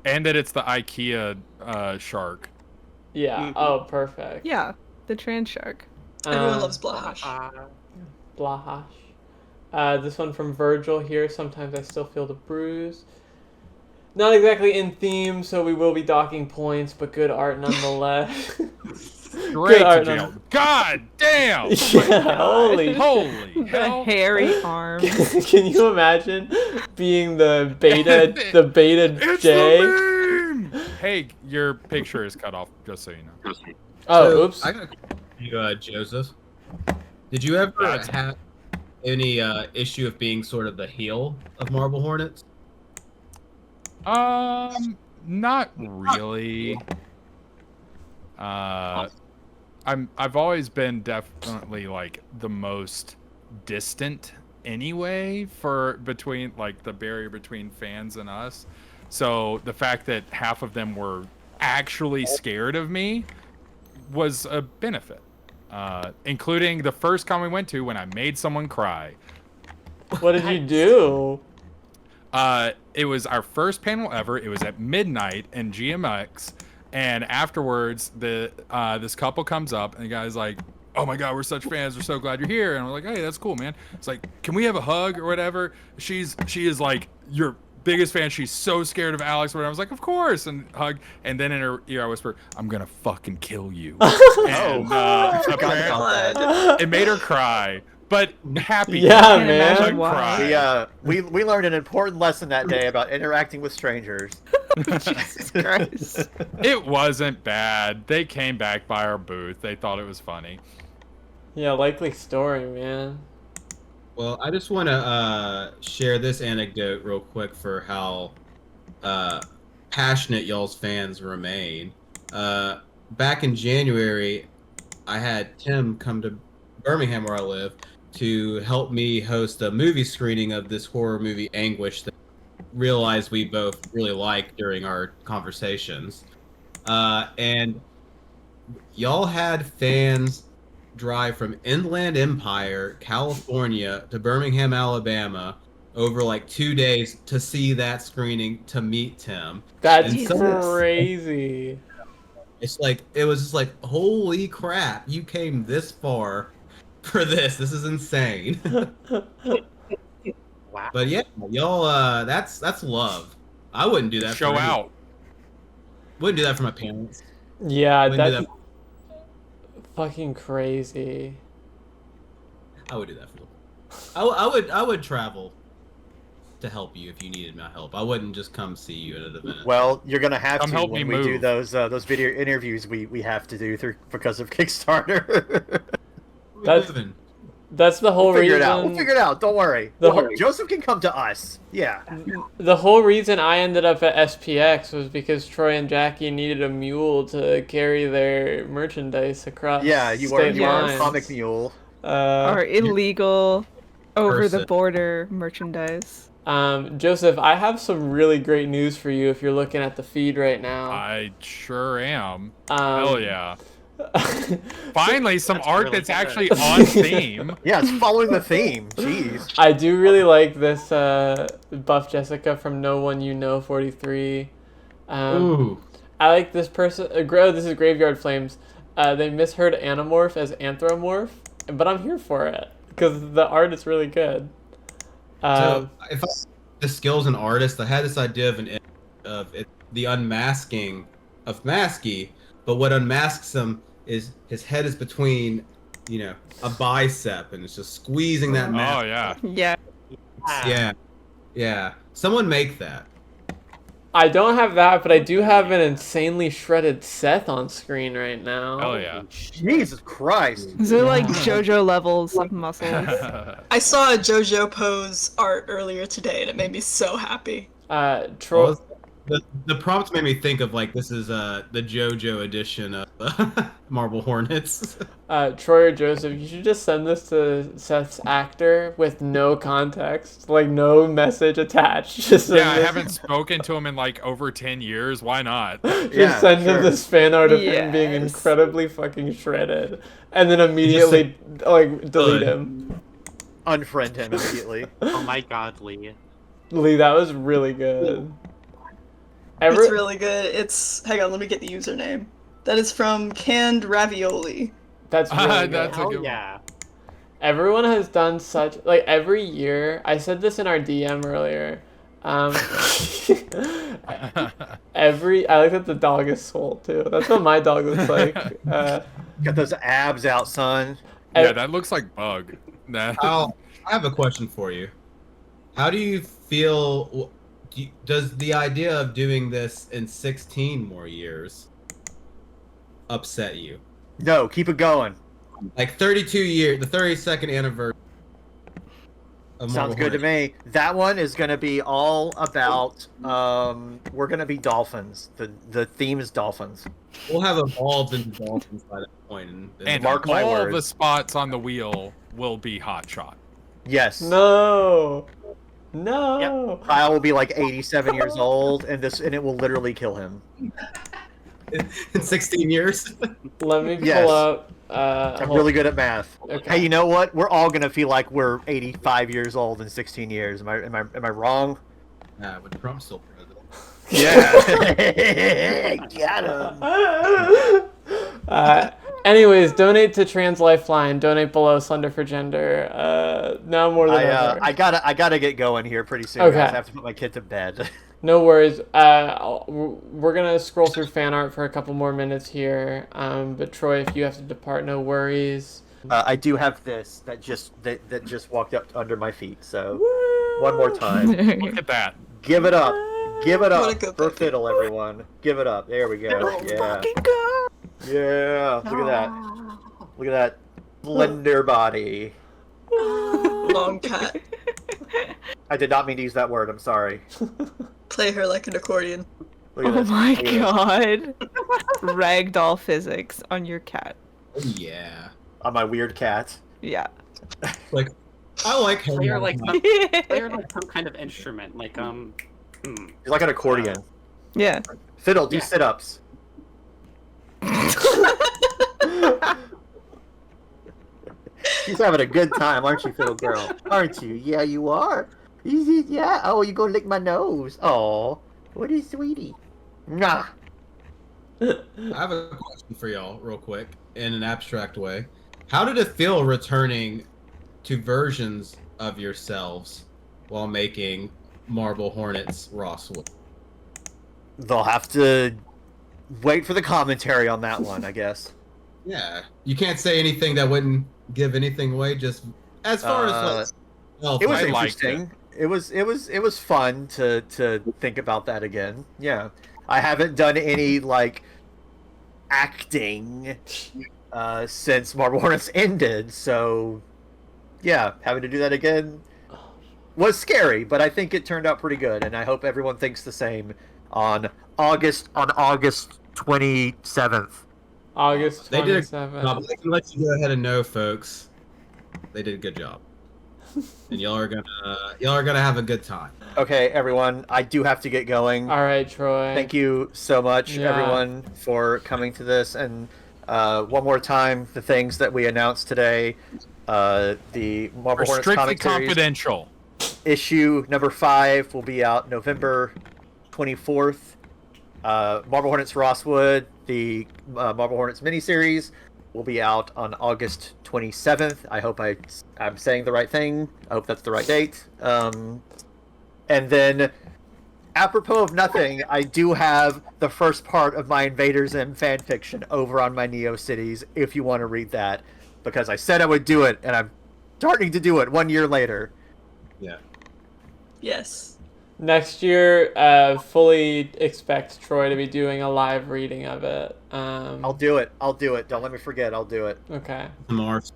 And that it's the IKEA shark.
Yeah. Oh, perfect.
Yeah, the trans shark.
Everyone loves Blahash.
Blahash. This one from Virgil here. Sometimes I still feel the bruise. Not exactly in theme, so we will be docking points, but good art nonetheless.
Great to
art
jail. God damn!
Yeah, holy
Holy
The
hell!
hairy arms.
Can you imagine being the beta
It's
J?
the meme! Hey, your picture is cut off, just so you know.
Oh,
So,
oops.
I got a question for you, Joseph. Did you ever have any issue of being sort of the heel of Marble Hornets?
Not really. I've always been definitely like the most distant anyway between like the barrier between fans and us. So the fact that half of them were actually scared of me was a benefit. Including the first con we went to when I made someone cry.
What did you do?
It was our first panel ever. It was at midnight in GMX, and afterwards, this couple comes up, and the guy's like, "Oh my God, we're such fans. We're so glad you're here." And we're like, "Hey, that's cool, man." It's like, "Can we have a hug or whatever?" She is like your biggest fan. She's so scared of Alex. Whatever. I was like, "Of course," and hug. And then in her ear, I whisper, "I'm gonna fucking kill you." And apparently, it made her cry. But happy.
Yeah,
Can't
man.
imagine why.
We learned an important lesson that day about interacting with strangers.
Jesus Christ.
It wasn't bad. They came back by our booth. They thought it was funny.
Yeah, likely story, man.
Well, I just want to share this anecdote real quick for how passionate y'all's fans remain. Back in January, I had Tim come to Birmingham, where I live, to help me host a movie screening of this horror movie, Anguish, that I realized we both really liked during our conversations. And y'all had fans drive from Inland Empire, California, to Birmingham, Alabama, over like 2 days to see that screening, to meet Tim.
That's
And so-
crazy.
It's like, it was just like, holy crap, you came this far for this. This is insane.
wow.
But yeah, y'all, that's love. I wouldn't do that.
Show
for any-
out.
Wouldn't do that for my parents.
Yeah,
Wouldn't do
that's
that.
fucking crazy.
I would do that for them. I would travel to help you if you needed my help. I wouldn't just come see you at an event.
Well, you're gonna have
Come
to
help
when
me
we do
move.
those video interviews we have to do because of Kickstarter.
That's
That's the whole
We'll figure
reason.
it out. We'll figure it out. Don't worry. Joseph can come to us. Yeah.
The whole reason I ended up at SPX was because Troy and Jackie needed a mule to carry their merchandise across.
Yeah, you were
state
a
lines.
comic mule.
Or illegal over the
Person.
border merchandise.
Joseph, I have some really great news for you if you're looking at the feed right now.
I sure am.
Um,
Hell yeah. Finally, some
That's
art
really
that's
good.
actually on theme.
Yeah, it's following the theme. Jeez.
I do really like this Buff Jessica from No One You Know 43.
Ooh.
I like this person. This is Graveyard Flames. They misheard Animorph as Anthropomorph, but I'm here for it because the art is really good.
So if I the skills an artist, I had this idea of the unmasking of Masky, but what unmasks him is his head is between, a bicep, and it's just squeezing that mask.
Oh yeah.
Yeah.
Yeah. Someone make that.
I don't have that, but I do have an insanely shredded Seth on screen right now.
Hell yeah.
Jesus Christ.
These are like JoJo levels of muscles.
I saw a JoJo pose art earlier today, and it made me so happy.
Troy.
Well, the prompt made me think of this is the JoJo edition of Marble Hornets.
Troy or Joseph, you should just send this to Seth's actor with no context, like no message attached. Just
Yeah, I haven't spoken to him in like over 10 years. Why not?
Just send him this fan art of him being
Yes.
incredibly fucking shredded, and then immediately delete him.
Unfriend him immediately.
Oh my god, Lee.
Lee, that was really good.
It's really good. Hang on, let me get the username. That is from Canned Ravioli.
That's really good.
That's a
Hell
good one.
yeah.
Everyone has done such every year. I said this in our DM earlier. I like that the dog is swole too. That's what my dog looks like.
Got those abs out, son.
Yeah, that looks like Bug. Nah.
I have a question for you. How do you feel? Does the idea of doing this in 16 more years upset you?
No, keep it going.
Like 32 years, the 32nd anniversary of
Sounds
Marble
good to
Hornets.
me. That one is going to be all about, we're going to be dolphins. The theme is dolphins.
We'll have evolved into dolphins by that point.
And
Mark my
all
words.
the spots on the wheel will be hot shot.
Yes.
No.
Kyle will be like 87 years old, and it will literally kill him.
In 16 years?
Let me pull
Yes.
up.
I'm really good at math.
Okay.
Hey, you know what? We're all gonna feel like we're 85 years old in 16 years. Am I wrong?
Yeah, but Trump's still president.
Yeah. Got him.
Anyways, donate to Trans Lifeline. Donate below Slender for Gender. Now more than ever.
I gotta get going here pretty soon.
Okay.
Guys. I have to put my kid to bed.
No worries. We're gonna scroll through fan art for a couple more minutes here. But Troy, if you have to depart, no worries.
I do have this that just walked up under my feet. So one more time,
Look at that.
give it up. Give it
What a
up
good
for
baby.
Fiddle, everyone. Give it up. There we go. Yeah. Yeah. Look at that. Look at that slender body.
Long cat.
I did not mean to use that word. I'm sorry.
Play her like an accordion.
Look at
Oh
this.
my
Look at this.
god. Ragdoll physics on your cat.
Oh, yeah.
On my weird cat.
Yeah.
Like, I like
Play her like
Helen.
play her like some kind of instrument, like
He's like an accordion.
Yeah.
Fiddle, do
Yeah.
sit-ups. She's having a good time, aren't you, Fiddle Girl? Aren't you? Yeah, you are. Yeah. Oh, you go lick my nose. Oh, what is sweetie? Nah.
I have a question for y'all, real quick, in an abstract way. How did it feel returning to versions of yourselves while making Marble Hornets Rosswood?
They'll have to wait for the commentary on that one, I guess.
Yeah, you can't say anything that wouldn't give anything away. Just as far as
It was
I liked
interesting. It was fun to think about that again. Yeah, I haven't done any like acting since Marble Hornets ended, so yeah, having to do that again was scary, but I think it turned out pretty good, and I hope everyone thinks the same on August 27th.
August
They did a
27th.
I can let you go ahead and know, folks. They did a good job, and y'all are gonna have a good time.
Okay, everyone, I do have to get going.
All right, Troy.
Thank you so much,
Yeah.
everyone, for coming to this. And one more time, the things that we announced today: the Marvel Hornets
Strictly
comic series
confidential.
issue number 5 will be out November 24th. Marvel Hornets Rosswood, the Marvel Hornets miniseries, will be out on August 27th. I hope I'm saying the right thing. I hope that's the right date. And then, apropos of nothing, I do have the first part of my Invaders Zim fanfiction over on my Neo Cities, if you want to read that. Because I said I would do it, and I'm starting to do it 1 year later.
Yeah.
Yes.
Next year, fully expect Troy to be doing a live reading of it.
I'll do it. Don't let me forget. I'll do it.
Okay.
Mars.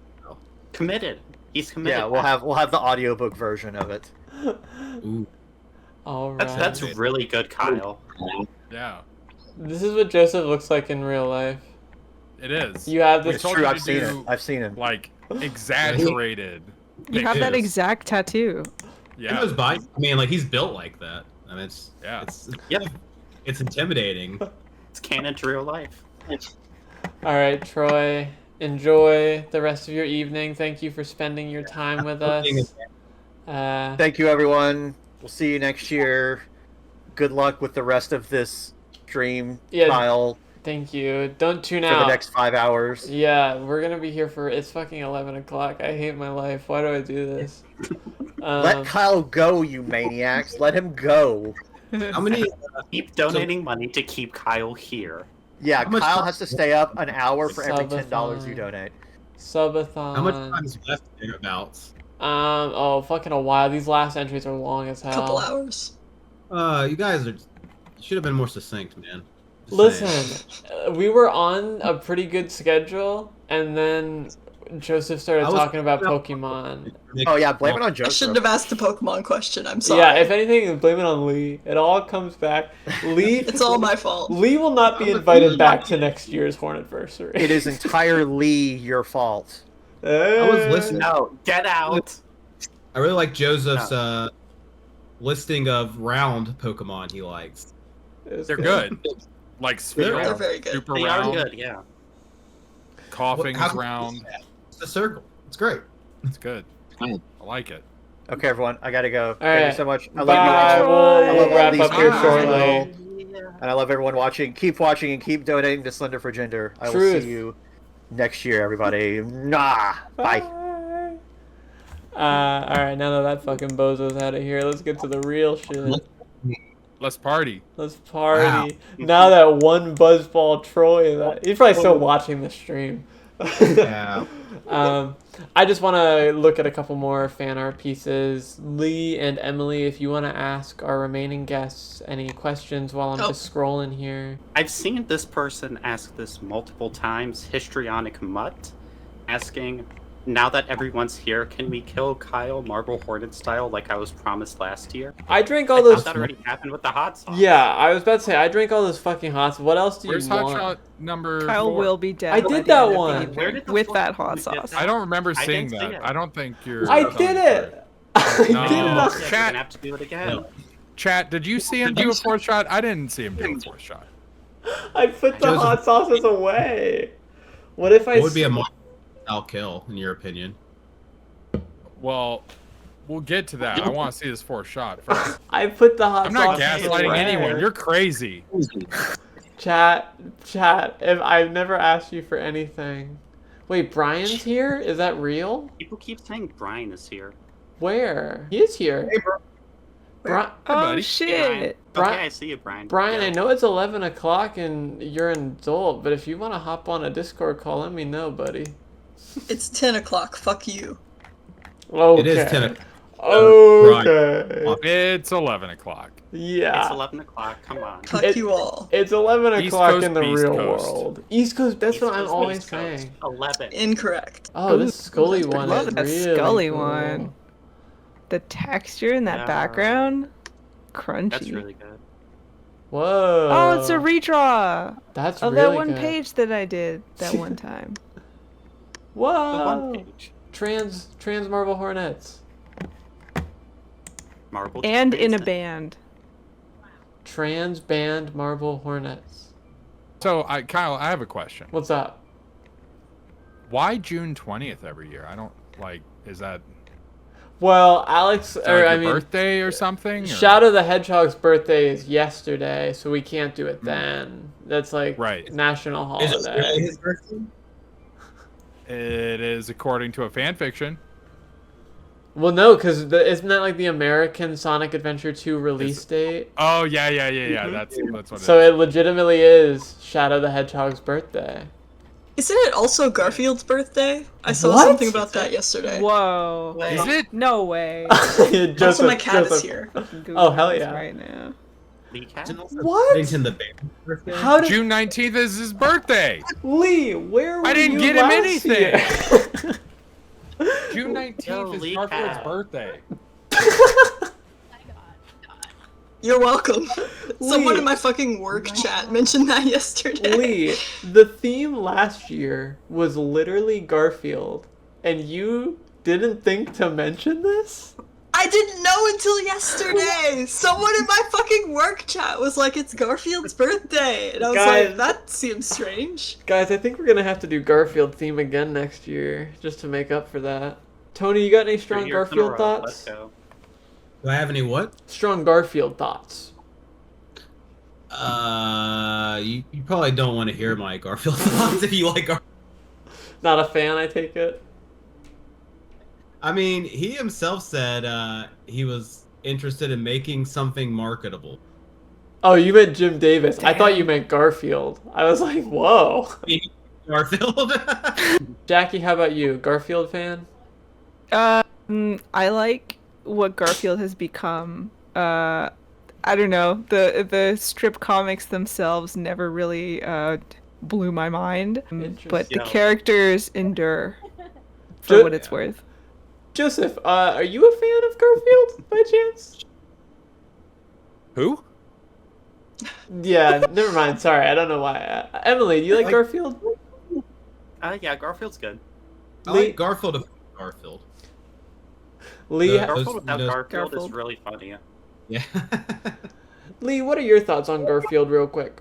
Committed. He's committed.
Yeah, we'll have the audiobook version of it.
Ooh.
All right.
That's really good, Kyle.
Yeah,
This is what Joseph looks like in real life.
it is.
You have
We
this.
told
True,
you
I've
to
seen
do,
it. I've seen him.
like, exaggerated.
You have that
pictures.
exact tattoo.
Yeah. Goes by. I mean, like he's built like that. I mean,
Yeah.
it's intimidating.
It's canon to real life.
All right, Troy. Enjoy the rest of your evening. Thank you for spending your time with us.
Thank you, everyone. We'll see you next year. Good luck with the rest of this stream,
Yeah.
Kyle,
Thank you. Don't tune
for
out.
the next 5 hours.
Yeah, we're gonna be here for. It's fucking 11 o'clock. I hate my life. Why do I do this?
Let Kyle go, you maniacs. Let him go.
How many?
Keep donating money to keep Kyle here.
Yeah,
How much
Kyle
time-
has to stay up an hour for every $10 you
Subathon.
donate.
Subathon.
How much time is left thereabouts?
Oh, fucking a while. These last entries are long as hell.
Couple hours.
You guys should have been more succinct, man. Just
Listen,
saying.
we were on a pretty good schedule, and then Joseph started
I was-
talking about Pokemon.
Oh yeah, blame it on
I
Joseph.
shouldn't have asked a Pokemon question. I'm sorry.
Yeah, if anything, blame it on Lee. It all comes back. Lee.
It's all my fault.
Lee will not be invited back to next year's Hornetversary.
It is entirely your fault.
I was listening.
No, get out.
I really like Joseph's listing of round Pokemon he likes.
They're good. Like
They're
sphere,
very good.
super
They
round,
are good, yeah.
coughing
How
is
can-
round.
It's a circle. It's great.
It's good. I like it.
Okay, everyone, I gotta go. Thank
right.
you so much. I love
Bye.
you all.
We'll
I love all
wrap
these
up here
people.
shortly.
And I love everyone watching. Keep watching and keep donating to Slender for Gender. I will
Truth.
see you next year, everybody. Nah. Bye.
Alright, now that fucking bozo's out of here, let's get to the real shit.
Let's party.
Let's party. Now that one buzzball Troy, he's probably still watching the stream.
Yeah.
I just want to look at a couple more fan art pieces. Lee and Emily, if you want to ask our remaining guests any questions while I'm just scrolling here.
I've seen this person ask this multiple times, Histrionic Mutt, asking, now that everyone's here, can we kill Kyle Marble Hornet style like I was promised last year?
I drank all
I
those.
thought that already happened with the hot sauce.
Yeah, I was about to say, I drank all those fucking hot sauce. What else do
Where's
you want?
Hot Shot number
Kyle
4?
will be dead.
I
by
did
the
that
end of the
one.
evening
Where did the
with
fuck
that hot
you get
sauce.
I don't remember
I
seeing
didn't see
that.
it.
I don't think you're.
I did it! I did it!
No.
Yeah, we're
Chat.
gonna have to do it again.
Chat, did you see him do a 4th shot? I didn't see him do a 4th shot.
I put the
Joseph-
hot sauces away. What if I?
What would be a Marvel style kill, in your opinion?
Well, we'll get to that. I want to see this 4th shot first.
I put the hot
I'm not
sauces
gaslighting
away.
anyone. You're crazy.
Chat. If I've never asked you for anything. Wait, Brian's here? Is that real?
People keep saying Brian is here.
Where? He is here.
Hey, bro.
Bri-
Oh
buddy.
shit!
Brian-
Okay, I see you, Brian.
Brian,
Yeah.
I know it's 11 o'clock and you're an adult, but if you want to hop on a Discord call, let me know, buddy.
It's 10 o'clock. Fuck you.
Okay.
It is 10 o'clock.
Okay.
It's 11 o'clock.
Yeah.
It's 11 o'clock. Come on.
Fuck you all.
It's 11
East
o'clock
Coast,
in the
Beast
real
Coast.
world. East Coast, that's
East
what I'm
Coast,
always
West Coast.
saying.
11.
Incorrect.
Oh, this Scully
that's
one
pretty
is
Love that
really
Scully
cool.
one. The texture in that
Yeah.
background, crunchy.
That's really good.
Whoa.
Oh, it's a redraw
That's
of
really
that one
good.
page that I did that one time.
Whoa.
The one page.
Trans Marble Hornets.
Marble.
And in a
Transit.
band.
Trans band Marble Hornets.
So, Kyle, I have a question.
What's up?
Why June 20th every year? I don't like. Is that,
Well, Alex,
is that
or
like
I
your
mean,
birthday or something? Or?
Shadow the Hedgehog's birthday is yesterday, so we can't do it then. That's like
Right.
national
Is it really
holiday.
his birthday?
It is according to a fan fiction.
Well, no, because isn't that like the American Sonic Adventure 2 release date?
Oh yeah. That's what.
So
it is.
it legitimately is Shadow the Hedgehog's birthday.
Isn't it also Garfield's birthday? I saw
What?
something about that yesterday.
Whoa.
Is it?
No way.
Also, my cat is here.
Oh, hell yeah.
Right now.
Lee Cat?
Isn't also
What?
Paddington the Bear's birthday?
How did
June 19th is his birthday.
Lee? Where were
I didn't
you
get him
last
anything.
year?
June
Yo,
19th is
Lee
Garfield's
Cat.
birthday.
You're welcome. Someone
Lee.
in my fucking work chat mentioned that yesterday.
Lee, the theme last year was literally Garfield, and you didn't think to mention this?
I didn't know until yesterday. Someone in my fucking work chat was like, "It's Garfield's birthday," and I was
Guys.
like, "That seems strange."
Guys, I think we're gonna have to do Garfield theme again next year, just to make up for that. Tony, you got any
3
strong
years in a
Garfield
row.
thoughts?
Let's go.
Do I have any what?
Strong Garfield thoughts.
You probably don't want to hear my Garfield thoughts if you like Garfield.
Not a fan, I take it.
I mean, he himself said he was interested in making something marketable.
Oh, you meant Jim Davis. I thought
Damn.
you meant Garfield. I was like, whoa.
Garfield.
Jackie, how about you? Garfield fan?
I like what Garfield has become. I don't know. The strip comics themselves never really blew my mind, but the
Yeah.
characters endure for
Ju-
what it's worth.
Joseph, are you a fan of Garfield by chance?
Who?
Yeah, never mind. Sorry, I don't know why. Emily, do you like Garfield?
Yeah, Garfield's good.
I
Lee-
like Garfield of Garfield.
Lee,
Garfield without
those-
Garfield is
Garfield.
really funny.
Yeah.
Lee, what are your thoughts on Garfield, real quick?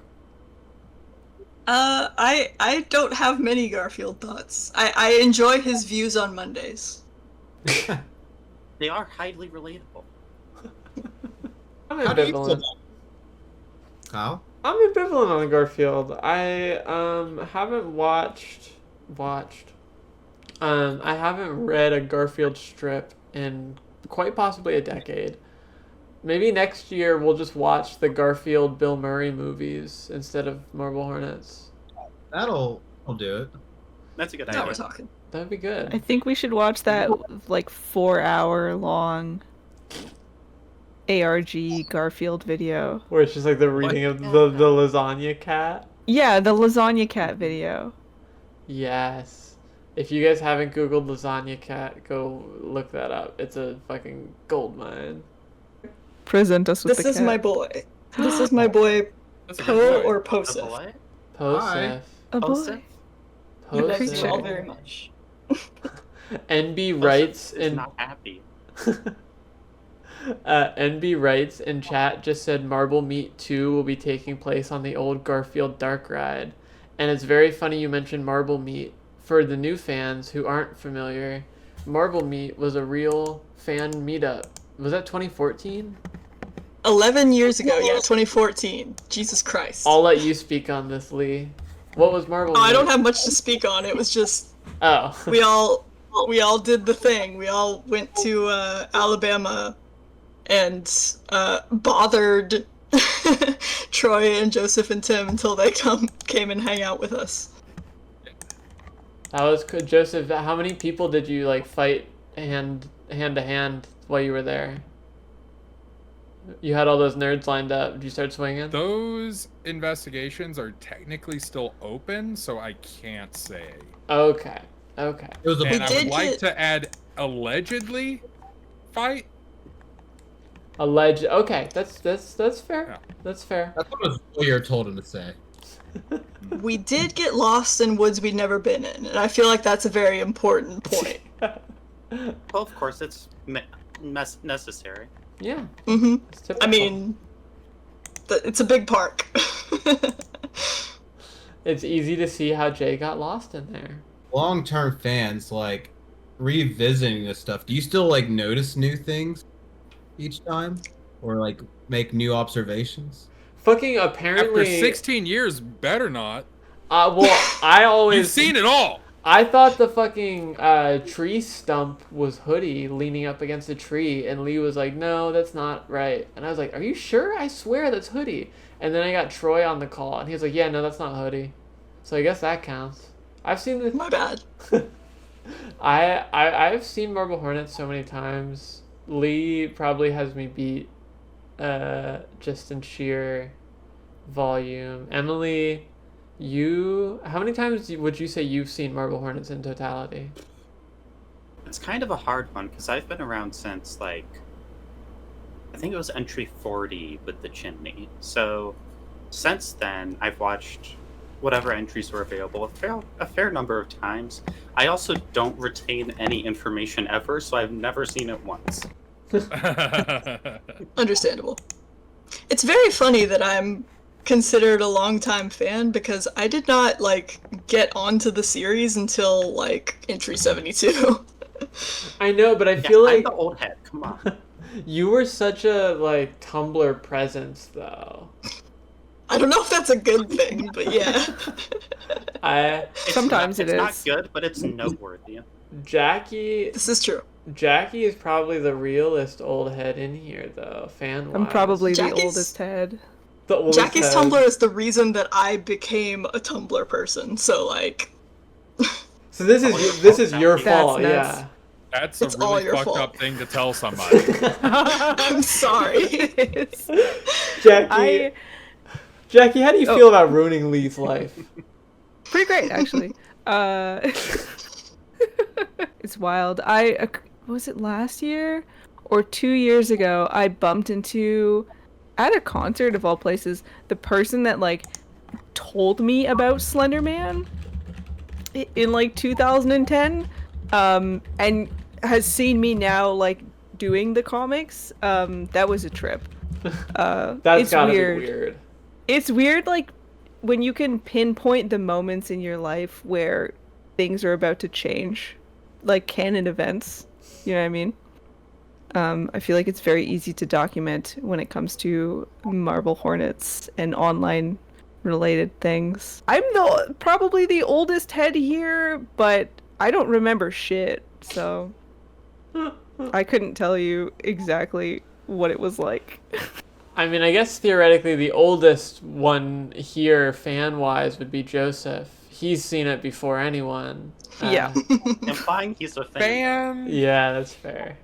I don't have many Garfield thoughts. I enjoy his views on Mondays.
They are highly relatable.
I'm
How do you feel
ambivalent.
about Kyle?
I'm ambivalent on Garfield. I haven't watched. I haven't read a Garfield strip in quite possibly a decade. Maybe next year we'll just watch the Garfield Bill Murray movies instead of Marble Hornets.
I'll do it.
That's a good
Now
idea.
we're talking.
That'd be good.
I think we should watch that like 4-hour long ARG Garfield video.
Where it's just like the reading of the lasagna cat.
Yeah, the lasagna cat video.
Yes. If you guys haven't Googled lasagna cat, go look that up. It's a fucking gold mine.
Present us with
This
the
is
cat.
my boy. This is my boy,
That's a
Po
good boy.
or
The
Posif.
boy?
Posef.
A boy.
Posif?
He loves
creature.
you all very much.
NB writes
is
in
not happy.
NB writes in chat just said Marble Meat 2 will be taking place on the old Garfield Dark Ride. And it's very funny you mentioned Marble Meat. For the new fans who aren't familiar, Marble Meat was a real fan meetup. Was that 2014?
11 years ago, yeah, 2014. Jesus Christ.
I'll let you speak on this, Lee. What was Marble Meat?
I don't have much to speak on. It was just
Oh.
we all did the thing. We all went to Alabama and bothered Troy and Joseph and Tim until they came and hang out with us.
That was good. Joseph, how many people did you like fight hand to hand while you were there? You had all those nerds lined up. Did you start swinging?
Those investigations are technically still open, so I can't say.
Okay. Okay.
It was a
And I would
did
like
get-
to add allegedly fight.
Okay, that's fair.
Yeah.
That's fair.
That's what his lawyer told him to say.
We did get lost in woods we'd never been in, and I feel like that's a very important point.
Well, of course, it's necessary.
Yeah.
Mm-hmm.
It's typical.
I mean, it's a big park.
It's easy to see how Jay got lost in there.
Long-term fans, like, revisiting this stuff, do you still, like, notice new things each time? Or, like, make new observations?
Fucking apparently.
After 16 years, better not.
Well, I always.
You've seen it all.
I thought the fucking tree stump was Hoodie leaning up against a tree, and Lee was like, "No, that's not right." And I was like, "Are you sure? I swear that's Hoodie." And then I got Troy on the call, and he was like, "Yeah, no, that's not Hoodie." So I guess that counts. I've seen the.
My bad.
I've seen Marble Hornets so many times. Lee probably has me beat, just in sheer volume. Emily. How many times would you say you've seen Marble Hornets in totality?
It's kind of a hard one because I've been around since I think it was entry 40 with the chimney. So since then, I've watched whatever entries were available a fair number of times. I also don't retain any information ever, so I've never seen it once.
Understandable. It's very funny that I'm considered a longtime fan because I did not get onto the series until entry 72.
I know, but I feel
I'm
like
the old head. Come on.
you were such a Tumblr presence though.
I don't know if that's a good thing, but yeah.
Sometimes
it's
it
not
is.
good, but it's noteworthy.
Jackie
This is true.
is probably the realest old head in here though, fan wise.
I'm probably the
Jackie's-
oldest head.
the oldest
Jackie's
head.
Tumblr is the reason that I became a Tumblr person. So
So this is your
That's
fault,
nuts.
Oh, That's
It's
a
all
really
your
fucked
fault.
up thing to tell somebody.
I'm sorry.
yeah. Jackie, how do you feel about ruining Lee's life?
Pretty great, actually. It's wild. Was it last year or 2 years ago? I bumped into, at a concert of all places, the person that told me about Slender Man in 2010, and has seen me now doing the comics. That was a trip.
That's
it's
gotta
weird.
be weird.
It's weird, when you can pinpoint the moments in your life where things are about to change, canon events. You know what I mean? I feel like it's very easy to document when it comes to Marble Hornets and online related things. I'm probably the oldest head here, but I don't remember shit, so I couldn't tell you exactly what it was like.
I mean, I guess theoretically the oldest one here, fan-wise, would be Joseph. He's seen it before anyone.
Yeah.
Implying he's a fan.
Fan.
Yeah, that's fair.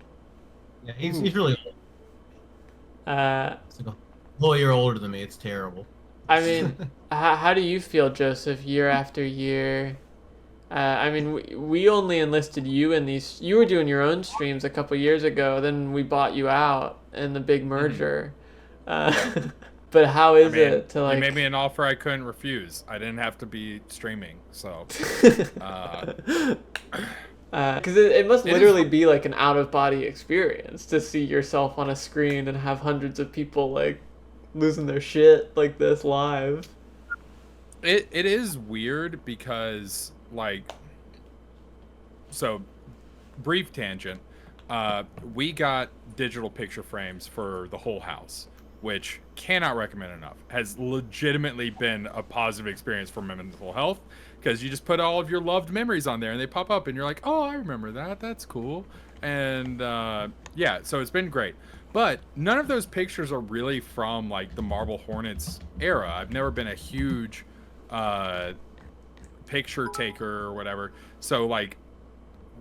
Yeah, he's really old.
He's
like a whole year older than me. It's terrible.
I mean, how do you feel, Joseph, year after year? I mean, we only enlisted you in these... You were doing your own streams a couple years ago, then we bought you out in the big merger. But how is it to
You made me an offer I couldn't refuse. I didn't have to be streaming, so...
Because it must literally be an out-of-body experience to see yourself on a screen and have hundreds of people losing their shit like this live.
It is weird because so brief tangent, we got digital picture frames for the whole house, which cannot recommend enough. Has legitimately been a positive experience for my mental health, because you just put all of your loved memories on there and they pop up and you're like, oh, I remember that, that's cool. And yeah, so it's been great. But none of those pictures are really from the Marble Hornets era. I've never been a huge picture taker or whatever. So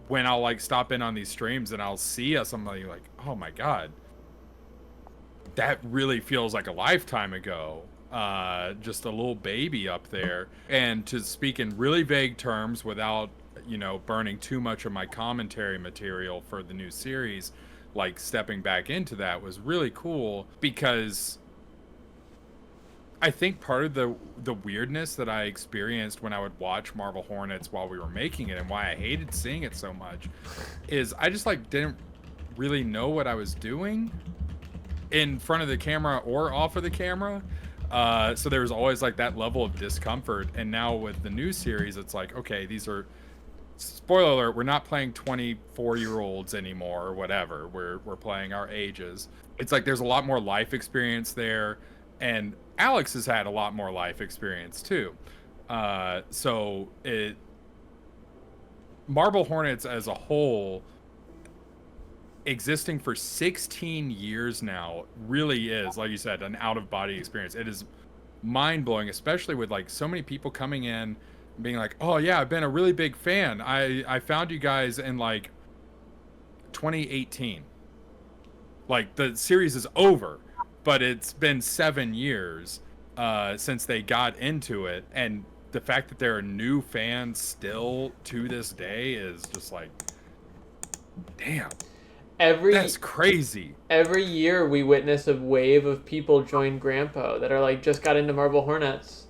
when I'll like stop in on these streams and I'll see somebody like, oh my god, that really feels like a lifetime ago. Just a little baby up there. And to speak in really vague terms without, you know, burning too much of my commentary material for the new series, like stepping back into that was really cool, because I think part of the weirdness that I experienced when I would watch Marble Hornets while we were making it, and why I hated seeing it so much, is I just like didn't really know what I was doing in front of the camera or off of the camera. So there was always like that level of discomfort. And now with the new series, it's like, okay, these are, spoiler alert, we're not playing 24-year-olds anymore or whatever. We're playing our ages. It's like there's a lot more life experience there, and Alex has had a lot more life experience too. So Marble Hornets as a whole, existing for 16 years now, really is, like you said, an out-of-body experience. It is mind-blowing, especially with like so many people coming in being like, oh yeah, I've been a really big fan. I found you guys in like 2018. Like, the series is over, but it's been 7 years since they got into it, and the fact that there are new fans still to this day is just like, damn. That's crazy.
Every year we witness a wave of people join Grandpa that are like just got into Marble Hornets.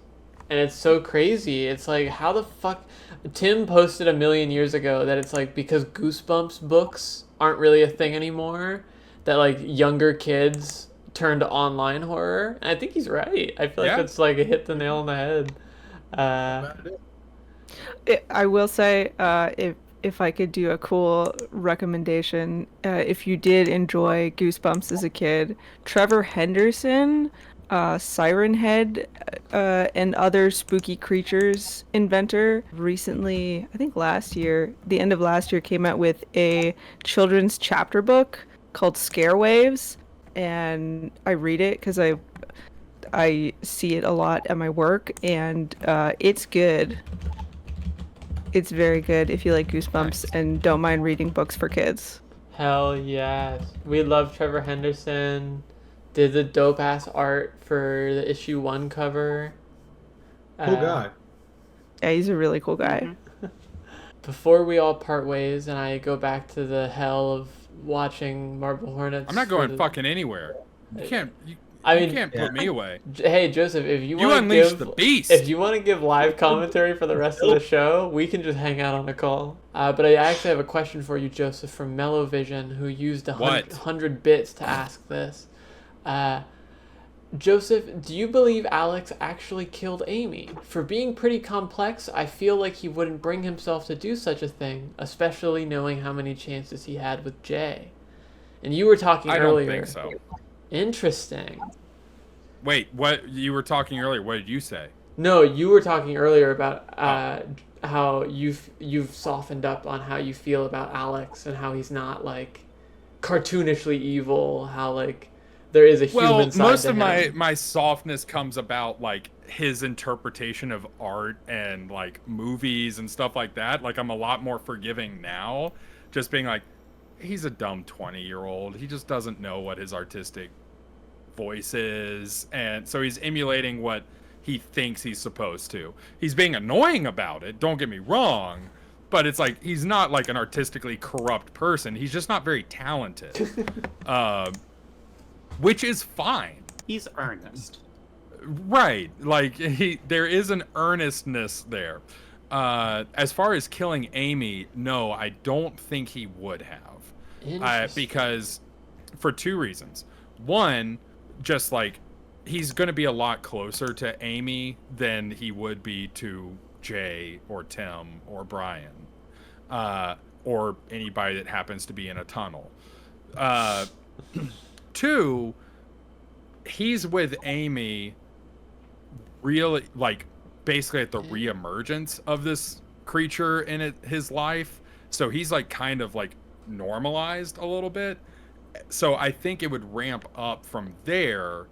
And it's so crazy. It's like, how the fuck... Tim posted a million years ago that it's like because Goosebumps books aren't really a thing anymore, that like younger kids turn to online horror. And I think he's right. I feel like that's like a hit the nail on the head.
I will say, if I could do a cool recommendation, if you did enjoy Goosebumps as a kid, Trevor Henderson, Siren Head, and other spooky creatures inventor, recently, I think last year, the end of last year, came out with a children's chapter book called Scare Waves, and I read it because I see it a lot at my work, and it's good. It's very good if you like Goosebumps and don't mind reading books for kids.
Hell yes. We love Trevor Henderson. Did the dope ass art for the issue 1 cover.
Cool guy.
Yeah, he's a really cool guy.
Mm-hmm. Before we all part ways and I go back to the hell of watching Marble Hornets.
I'm not going fucking anywhere. You can't. You can't put me away.
Hey Joseph, if you want to
unleash
give
the beast.
If you want to give live commentary for the rest of the show, we can just hang out on a call. But I actually have a question for you, Joseph, from Mellow Vision, who used 100 bits to ask this. Joseph, do you believe Alex actually killed Amy? For being pretty complex, I feel like he wouldn't bring himself to do such a thing, especially knowing how many chances he had with Jay. And you were talking earlier.
I don't think so.
Interesting.
Wait, what? You were talking earlier. What did you say?
No, you were talking earlier about how you've softened up on how you feel about Alex and how he's not like cartoonishly evil. How like there is a human side to him.
Most of my softness comes about like his interpretation of art and like movies and stuff like that. Like I'm a lot more forgiving now, just being like, he's a dumb 20-year-old. He just doesn't know what his artistic voice is, and so he's emulating what he thinks he's supposed to. He's being annoying about it, don't get me wrong, but it's like he's not like an artistically corrupt person. He's just not very talented. Which is fine.
He's earnest.
Right. Like there is an earnestness there. As far as killing Amy, no, I don't think he would have. Because for 2 reasons. One, just like he's going to be a lot closer to Amy than he would be to Jay or Tim or Brian, or anybody that happens to be in a tunnel. 2, he's with Amy really like basically at the reemergence of this creature in his life. So he's like kind of like normalized a little bit. So I think it would ramp up from there.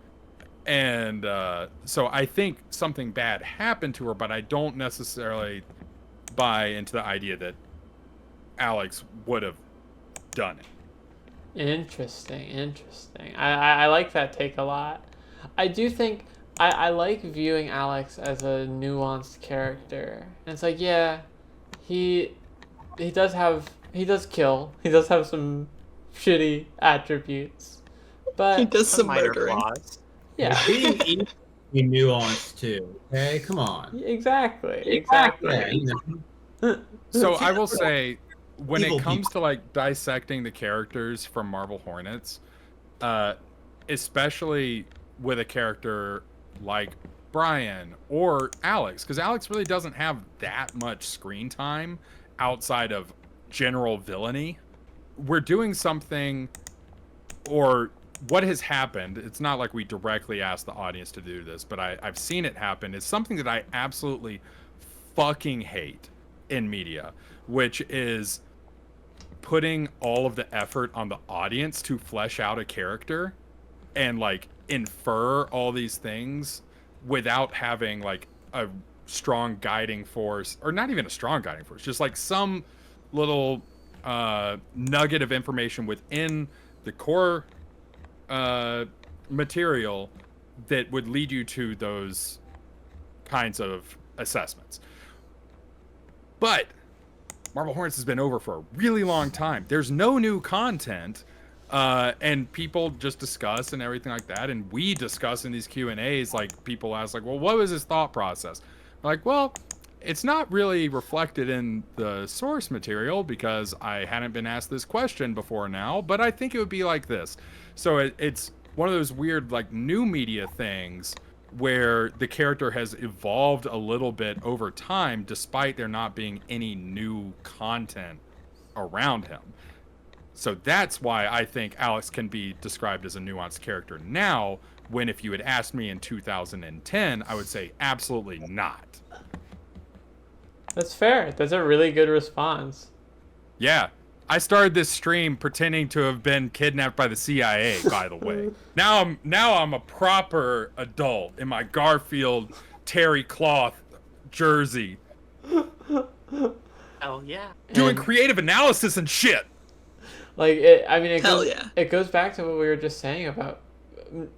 And so I think something bad happened to her, but I don't necessarily buy into the idea that Alex would have done it.
Interesting. I like that take a lot. I do think I like viewing Alex as a nuanced character. And it's like, yeah, he does kill. He does have some shitty attributes. But
He does some
minor
murdering.
flaws.
yeah.
Being nuanced too. Okay, come on.
Exactly.
Yeah, you know.
So I will say, when
Evil
it comes
people.
to like dissecting the characters from Marble Hornets, especially with a character like Brian or Alex, because Alex really doesn't have that much screen time outside of general villainy. We're doing something, or what has happened, it's not like we directly asked the audience to do this, but I've seen it happen, is something that I absolutely fucking hate in media, which is putting all of the effort on the audience to flesh out a character and like infer all these things without having like a strong guiding force, or not even a strong guiding force, just like some little nugget of information within the core material that would lead you to those kinds of assessments. But Marble Hornets has been over for a really long time. There's no new content, and people just discuss and everything like that. And we discuss in these Q&As, like people ask, like, well, what was his thought process? Like, well, it's not really reflected in the source material because I hadn't been asked this question before now, but I think it would be like this. So it's one of those weird, like, new media things where the character has evolved a little bit over time despite there not being any new content around him. So that's why I think Alex can be described as a nuanced character now, when if you had asked me in 2010, I would say absolutely not.
That's fair. That's a really good response.
Yeah. I started this stream pretending to have been kidnapped by the CIA, by the way. Now I'm a proper adult in my Garfield terry cloth jersey.
Hell yeah.
Doing
And-
creative analysis and shit.
Like it
Hell
goes,
yeah.
it goes back to what we were just saying about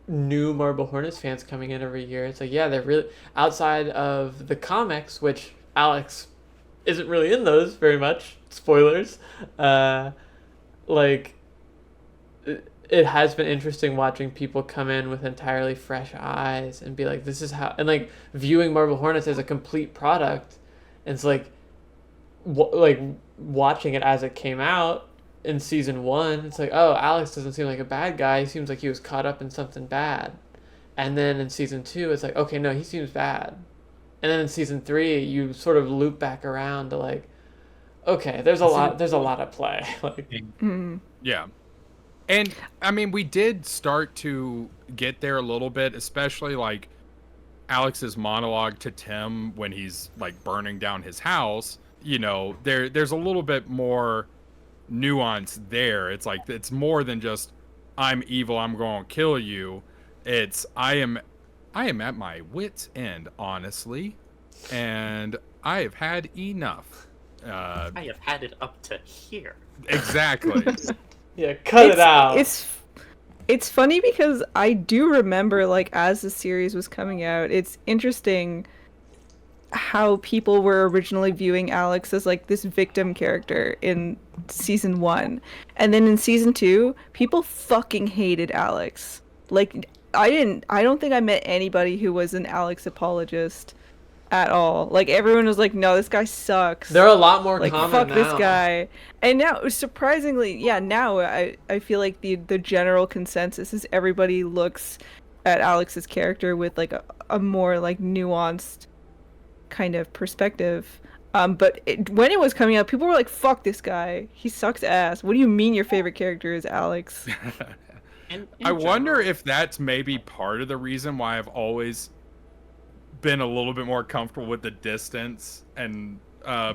new Marble Hornets fans coming in every year. It's like, yeah, they're really outside of the comics, which Alex isn't really in those very much. Spoilers. Like it has been interesting watching people come in with entirely fresh eyes and be like, this is how, and like viewing Marble Hornets as a complete product. And it's like watching it as it came out in season 1, it's like, oh, Alex doesn't seem like a bad guy. He seems like he was caught up in something bad. And then in season 2, it's like, okay, no, he seems bad. And then in season 3, you sort of loop back around to like, okay, there's a lot at play. Like,
Yeah. And I mean, we did start to get there a little bit, especially like Alex's monologue to Tim when he's like burning down his house. You know, there's a little bit more nuance there. It's like, it's more than just I'm evil, I'm going to kill you. It's I am at my wit's end, honestly, and I have had enough.
I have had it up to here.
Exactly.
yeah, cut it out.
It's funny because I do remember, like, as the series was coming out, it's interesting how people were originally viewing Alex as like this victim character in season 1, and then in season 2 people fucking hated Alex. Like, I don't think I met anybody who was an Alex apologist at all. Like, everyone was like, no, this guy sucks.
There are a lot more
Like,
common
fuck
now.
this guy. And now, surprisingly, yeah, now I feel like the general consensus is everybody looks at Alex's character with like a more like nuanced kind of perspective. But when it was coming out, people were like, fuck this guy, he sucks ass. What do you mean your favorite character is Alex?
In
I wonder
general,
if that's maybe part of the reason why I've always been a little bit more comfortable with the distance and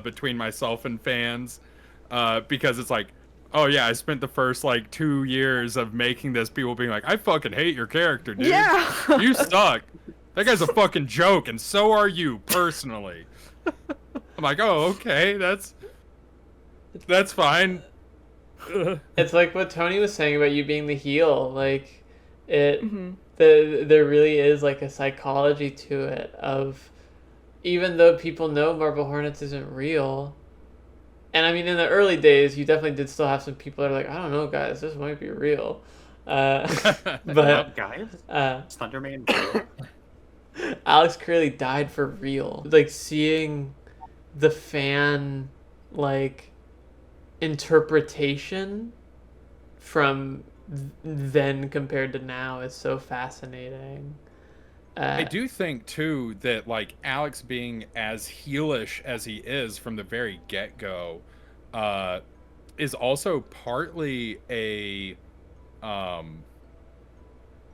between myself and fans, because it's like, oh yeah, I spent the first like 2 years of making this, people being like, I fucking hate your character, dude.
Yeah.
You suck. That guy's a fucking joke, and so are you personally. I'm like, oh, okay, that's That's fine.
It's like what Tony was saying about you being the heel. Like, it,
Mhm.
there really is like a psychology to it of, even though people know Marble Hornets isn't real, and I mean in the early days you definitely did still have some people that are like, I don't know guys, this might be real. But
guys, Thunderman.
Alex Curley died for real. Like, seeing the fan like interpretation from then compared to now is so fascinating.
I do think too that like Alex being as heelish as he is from the very get-go is also partly a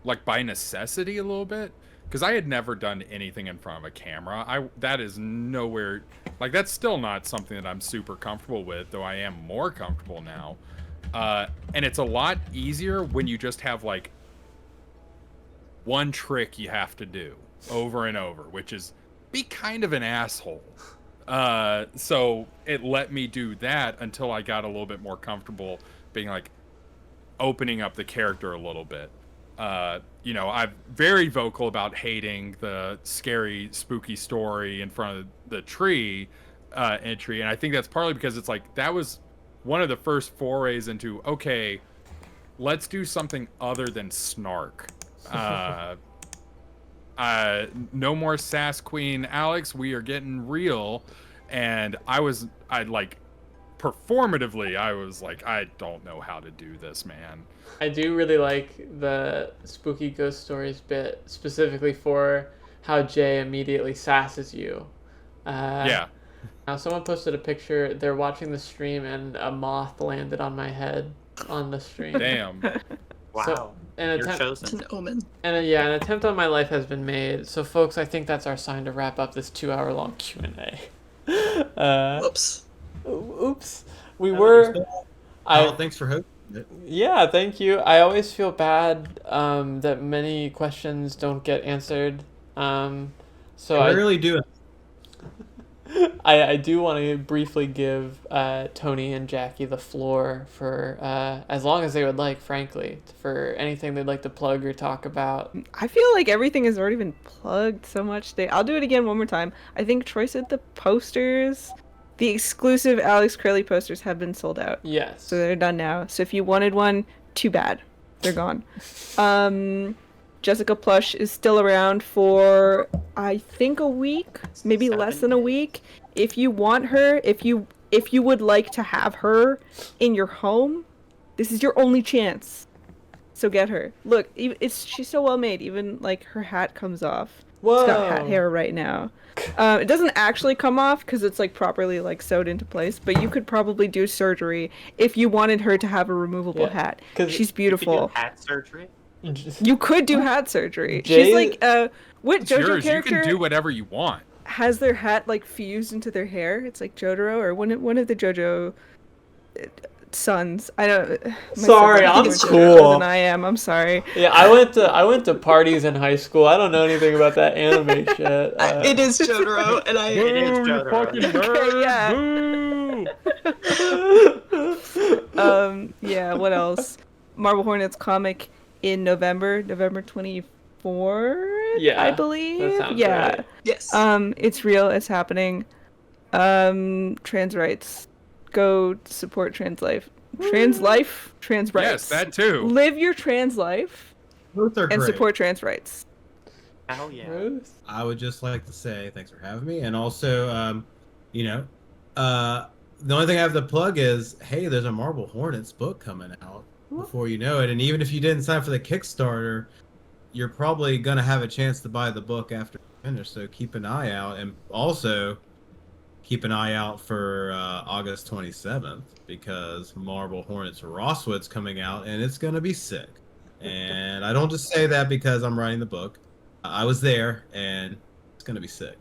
like by necessity a little bit, because I had never done anything in front of a camera. That is nowhere, like, that's still not something that I'm super comfortable with, though I am more comfortable now. And it's a lot easier when you just have like one trick you have to do over and over, which is be kind of an asshole. So it let me do that until I got a little bit more comfortable being like opening up the character a little bit. You know, I'm very vocal about hating the scary, spooky story in front of the tree entry, and I think that's partly because it's like that was one of the first forays into, okay, let's do something other than snark. No more sass queen Alex, we are getting real. And I performatively, I was like, I don't know how to do this, man.
I do really like the spooky ghost stories bit, specifically for how Jay immediately sasses you.
Yeah.
Now, someone posted a picture. They're watching the stream, and a moth landed on my head on the stream.
Damn.
Wow.
So,
You're
It's
chosen.
an omen.
And then, yeah, an attempt on my life has been made. So, folks, I think that's our sign to wrap up this 2-hour-long Q&A.
Whoops.
Oops. We were...
Thanks for hosting it.
Yeah, thank you. I always feel bad that many questions don't get answered. So
I really do.
I do want to briefly give Tony and Jackie the floor for as long as they would like, frankly, for anything they'd like to plug or talk about.
I feel like everything has already been plugged so much today. I'll do it again one more time. I think Troy said the posters, the exclusive Alex Curley posters have been sold out.
Yes.
So they're done now. So if you wanted one, too bad. They're gone. Jessica Plush is still around for, I think, a week, maybe less than a week. If you want her, if you would like to have her in your home, this is your only chance. So get her. Look, she's so well made. Even like her hat comes off.
Whoa.
It's got hat hair right now. It doesn't actually come off because it's like properly like sewed into place. But you could probably do surgery if you wanted her to have a removable hat. She's beautiful.
You could do hat surgery.
You could do hat surgery.
Jay-
She's like, what
It's
JoJo
yours.
character
You can do whatever you want.
has their hat like fused into their hair? It's like Jotaro or one of the JoJo sons. I don't.
Sorry, I'm
siblings are
cool.
older than I am. I'm sorry.
Yeah, I went to parties in high school. I don't know anything about that anime shit.
It is Jotaro, and I.
It is Jotaro.
Okay, yeah. Yeah, what else? Marble Hornets comic in November 24th,
Yeah,
I believe.
that sounds
yeah.
right.
Yes.
It's real, it's happening. Trans rights. Go support trans life. Trans life, trans rights.
Yes, that too.
Live your trans life
Both are
and
great.
support trans rights.
Hell yeah.
Ruth?
I would just like to say thanks for having me, and also, the only thing I have to plug is, hey, there's a Marble Hornets book coming out before you know it, and even if you didn't sign for the Kickstarter, you're probably gonna have a chance to buy the book after you finish. So keep an eye out, and also keep an eye out for August 27th because Marble Hornets Rosswood's coming out, and it's gonna be sick. And I don't just say that because I'm writing the book. I was there, and it's gonna be sick.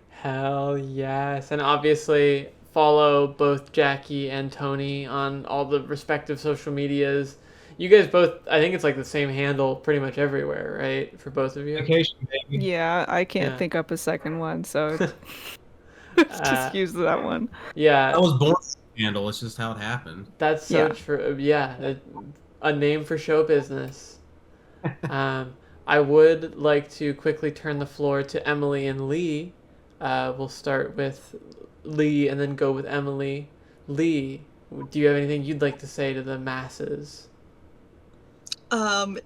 Hell yes. And obviously follow both Jackie and Tony on all the respective social medias. You guys both, I think it's like the same handle pretty much everywhere, right? For both of you?
Vacation, baby.
Yeah, I can't
Yeah.
think up a second one, so just use that one.
Yeah.
I was born handle. It's just how it happened.
That's so true. Yeah, a name for show business. I would like to quickly turn the floor to Emily and Lee. We'll start with Lee and then go with Emily. Lee, do you have anything you'd like to say to the masses?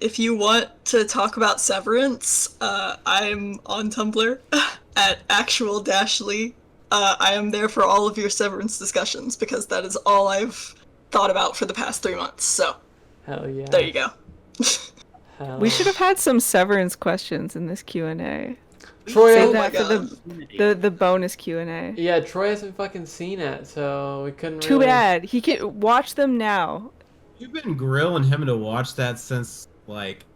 If you want to talk about Severance, I'm on Tumblr at actual-lee. I am there for all of your Severance discussions because that is all I've thought about for the past 3 months. So,
hell yeah.
There you go.
We should have had some Severance questions in this Q&A.
Troy,
Save that for the bonus Q&A.
Yeah, Troy hasn't fucking seen it, so we couldn't.
Too bad. He can watch them now.
You've been grilling him to watch that since like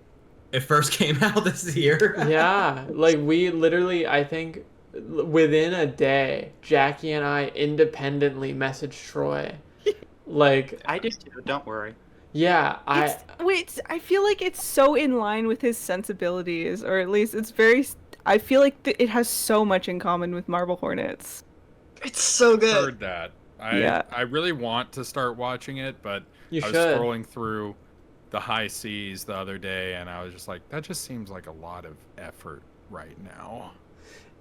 it first came out this year.
Yeah, like we literally, I think, within a day, Jackie and I independently messaged Troy. Like
I did too. Don't worry.
Yeah,
I feel like it's so in line with his sensibilities, or at least it's very. I feel like it has so much in common with Marble Hornets.
It's so good.
Heard that. I really want to start watching it, but I was scrolling through the high seas the other day, and I was just like, that just seems like a lot of effort right now.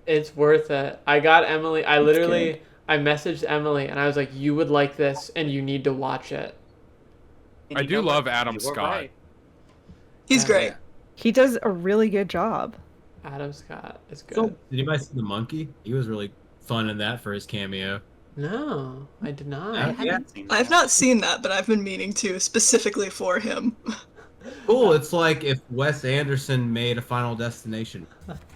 It's worth it. I got Emily. I messaged Emily, and I was like, you would like this, and you need to watch it.
I do love Adam Scott. Right.
He's great.
He does a really good job.
Adam Scott is good.
So, did anybody see the monkey? He was really fun in that for his cameo.
No, I did not.
I've not seen that, but I've been meaning to, specifically for him.
Cool. It's like if Wes Anderson made a Final Destination,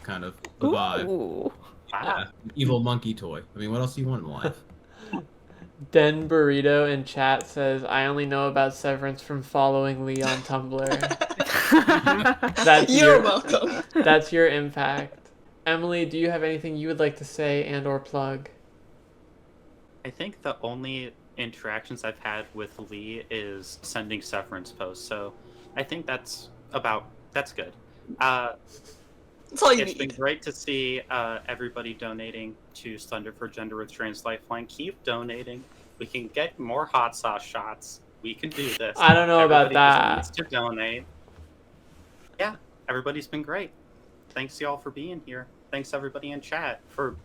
kind of the vibe.
Ooh.
Yeah, evil monkey toy. I mean, what else do you want in life?
Den Burrito in chat says, I only know about Severance from following Lee on Tumblr.
You're welcome.
That's your impact. Emily, do you have anything you would like to say and or plug?
I think the only interactions I've had with Lee is sending Severance posts, so I think that's good.
That's all you
It's
need.
been great to see everybody donating to Thunder for Gender with Trans Lifeline. Keep donating. We can get more hot sauce shots. We can do this.
I don't know
Everybody
about
just needs to donate. Yeah, everybody's been great. Thanks y'all for being here. Thanks everybody in chat for.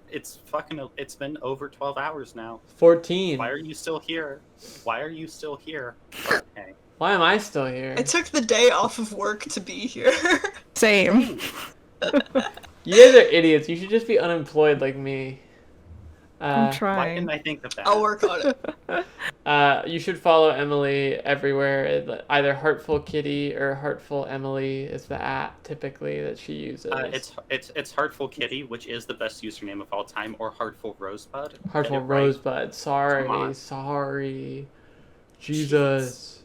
It's been over 12 hours now.
14.
Why are you still here? Why are you still here? Okay.
Why am I still here?
I took the day off of work to be here.
Same.
You guys are idiots. You should just be unemployed like me.
I'm
Why
trying.
didn't I think of that?
I'll work on it.
You should follow Emily everywhere. Either Heartful Kitty or Heartful Emily is the app typically that she uses.
It's Heartful Kitty, which is the best username of all time, or Heartful Rosebud.
Heartful Rosebud. Sorry. Jesus.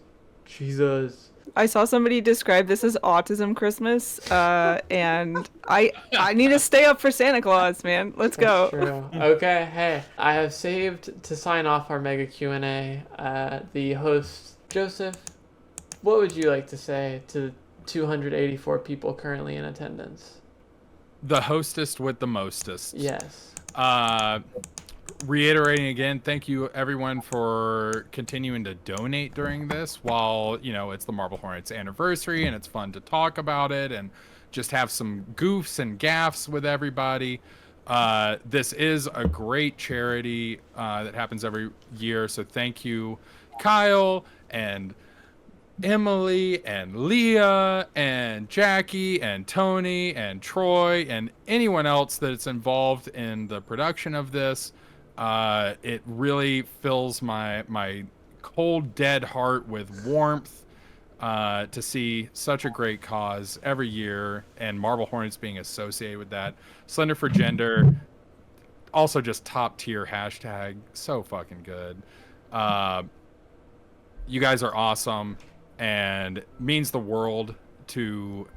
I saw somebody describe this as Autism Christmas, and I need to stay up for Santa Claus, man. Let's go.
True. Okay, hey, I have saved to sign off our mega Q&A. The host, Joseph, what would you like to say to 284 people currently in attendance?
The hostess with the mostest.
Yes.
Reiterating again, thank you everyone for continuing to donate during this while, it's the Marble Hornets anniversary and it's fun to talk about it and just have some goofs and gaffs with everybody. This is a great charity that happens every year, so thank you, Kyle and Emily and Leah and Jackie and Tony and Troy and anyone else that's involved in the production of this. It really fills my cold, dead heart with warmth to see such a great cause every year, and Marble Hornets being associated with that. Slender for Gender, also just top tier hashtag, so fucking good. You guys are awesome, and means the world to.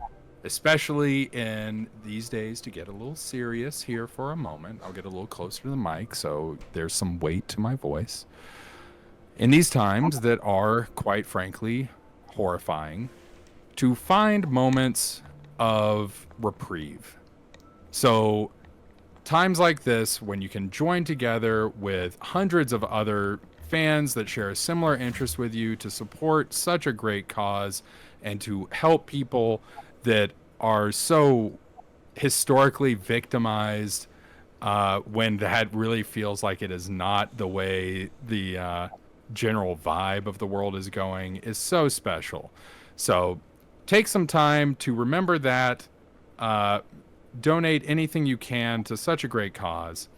Especially in these days, to get a little serious here for a moment. I'll get a little closer to the mic so there's some weight to my voice. In these times that are, quite frankly, horrifying, to find moments of reprieve. So times like this, when you can join together with hundreds of other fans that share a similar interest with you to support such a great cause and to help people that are so historically victimized when that really feels like it is not the way the general vibe of the world is going is so special. So take some time to remember that. Donate anything you can to such a great cause.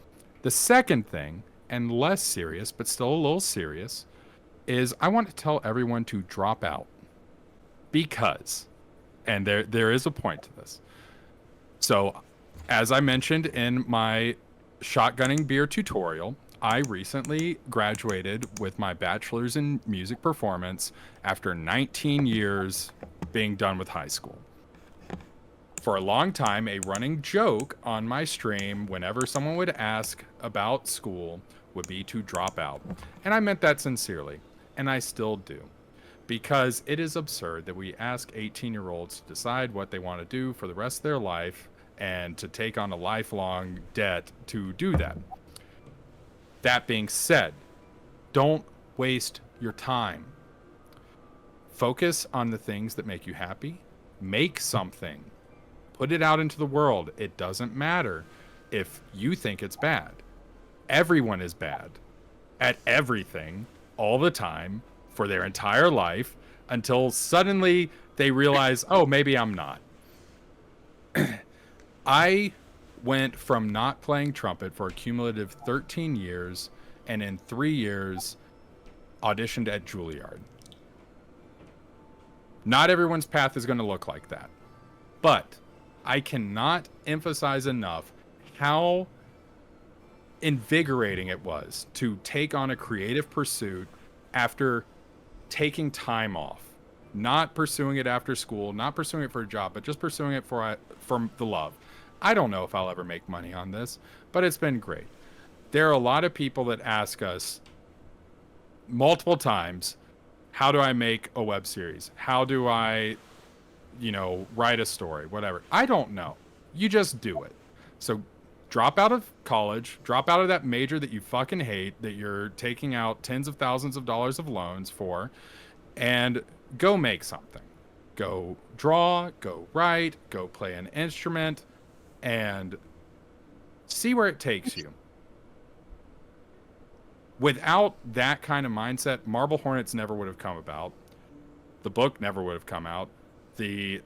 The second thing, and less serious, but still a little serious, is I want to tell everyone to drop out. Because, and there is a point to this. So, as I mentioned in my shotgunning beer tutorial, I recently graduated with my bachelor's in music performance after 19 years being done with high school. For a long time, a running joke on my stream whenever someone would ask about school would be to drop out. And I meant that sincerely, and I still do. Because it is absurd that we ask 18-year-olds to decide what they want to do for the rest of their life and to take on a lifelong debt to do that. That being said, don't waste your time. Focus on the things that make you happy. Make something. Put it out into the world. It doesn't matter if you think it's bad. Everyone is bad at everything all the time for their entire life until suddenly they realize, oh, maybe I'm not. I went from not playing trumpet for a cumulative 13 years and in 3 years auditioned at Juilliard. Not everyone's path is going to look like that. But I cannot emphasize enough how invigorating it was to take on a creative pursuit after taking time off, not pursuing it after school, not pursuing it for a job, but just pursuing it for the love. I don't know if I'll ever make money on this, but it's been great. There are a lot of people that ask us multiple times, how do I make a web series? How do I, write a story, whatever. I don't know. You just do it. So drop out of college, drop out of that major that you fucking hate, that you're taking out tens of thousands of dollars of loans for, and go make something. Go draw, go write, go play an instrument, and see where it takes you. Without that kind of mindset, Marble Hornets never would have come about. The book never would have come out. The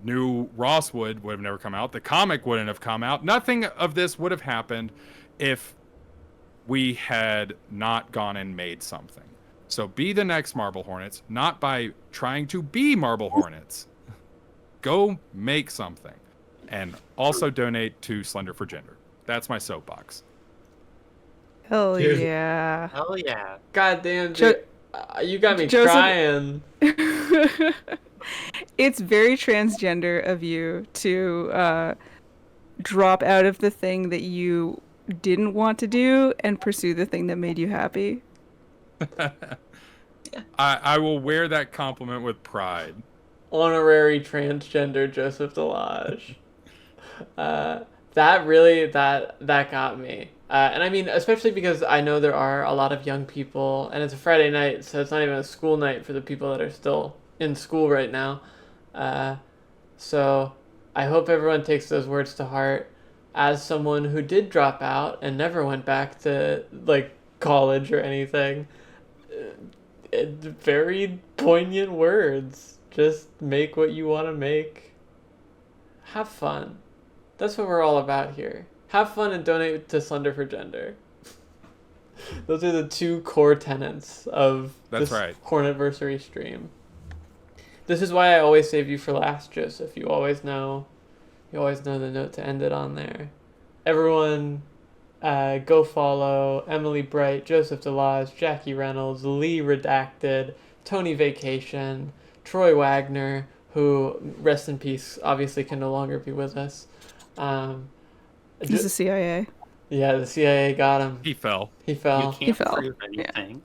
new Rosswood would have never come out. The comic wouldn't have come out. Nothing of this would have happened if we had not gone and made something. So be the next Marble Hornets, not by trying to be Marble Hornets. Go make something. And also donate to Slender for Gender. That's my soapbox.
Hell
Cheers.
yeah.
Hell yeah.
God damn, dude. You got me
Joseph-
crying.
It's very transgender of you to drop out of the thing that you didn't want to do and pursue the thing that made you happy.
I will wear that compliment with pride.
Honorary transgender Joseph DeLage. That got me. And I mean, especially because I know there are a lot of young people, and it's a Friday night, so it's not even a school night for the people that are still in school right now. So I hope everyone takes those words to heart. As someone who did drop out and never went back to college or anything, very poignant words. Just make what you want to make. Have fun. That's what we're all about here. Have fun and donate to Slender for Gender. Those are the two core tenets of this Hornetversary stream. This is why I always save you for last, Joseph. You always know the note to end it on there. Everyone, go follow Emily Bright, Joseph DeLage, Jackie Reynolds, Lee Redacted, Tony Vacation, Troy Wagner, who, rest in peace, obviously can no longer be with us.
He's the CIA.
Yeah, the CIA got him.
He fell.
You can't prove anything.
Yeah.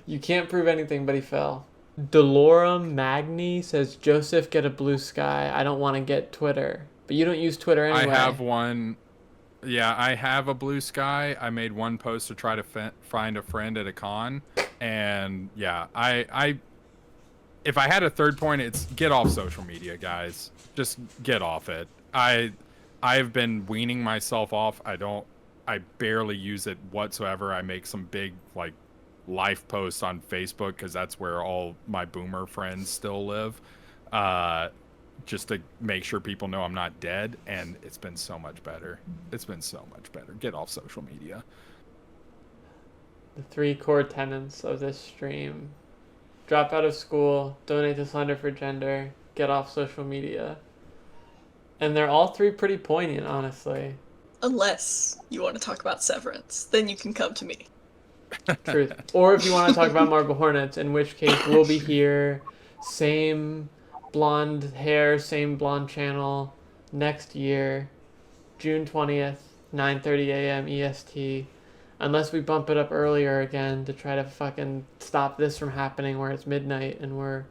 You can't prove anything, but he fell. Delora Magni says, Joseph, get a blue sky. I don't want to get Twitter. But you don't use Twitter anyway.
I have one. Yeah, I have a blue sky. I made one post to try to find a friend at a con. And yeah, I if I had a third point, it's get off social media, guys. Just get off it. I've been weaning myself off. I barely use it whatsoever. I make some big like life posts on Facebook because that's where all my boomer friends still live. Just to make sure people know I'm not dead, and it's been so much better. It's been so much better. Get off social media.
The 3 core tenets of this stream: drop out of school, donate to Slender for Gender, get off social media. And they're all 3 pretty poignant, honestly.
Unless you want to talk about Severance, then you can come to me.
Truth. Or if you want to talk about Marble Hornets, in which case we'll be here, same blonde hair, same blonde channel, next year, June 20th, 9:30 a.m. EST. Unless we bump it up earlier again to try to fucking stop this from happening where it's midnight and we're,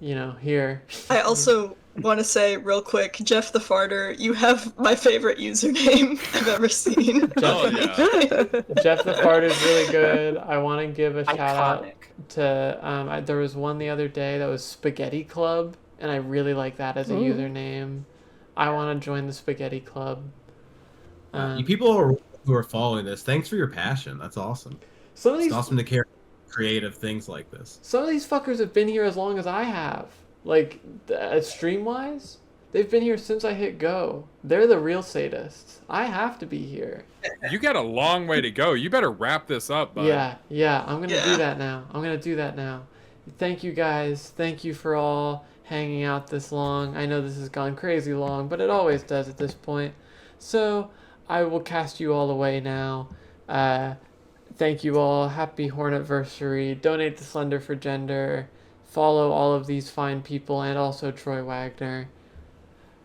here.
I also want to say real quick, Jeff the Farter, you have my favorite username I've ever seen.
Oh yeah.
Jeff the Fart is really good. I want to give a shout out
Iconic.
to there was one the other day that was Spaghetti Club, and I really like that as a username. I want to join the Spaghetti Club.
You people who are following this, thanks for your passion. That's awesome.
Some of
It's
these
awesome to care creative things like this.
some of these fuckers have been here as long as I have. Like stream wise, they've been here since I hit go. They're the real sadists. I have to be here.
You got a long way to go. You better wrap this up, bud.
Yeah, I'm gonna do that now. Thank you guys. Thank you for all hanging out this long. I know this has gone crazy long, but it always does at this point. So I will cast you all away now. Thank you all. Happy Hornetversary. Donate to Slender for Gender. Follow all of these fine people and also Troy Wagner.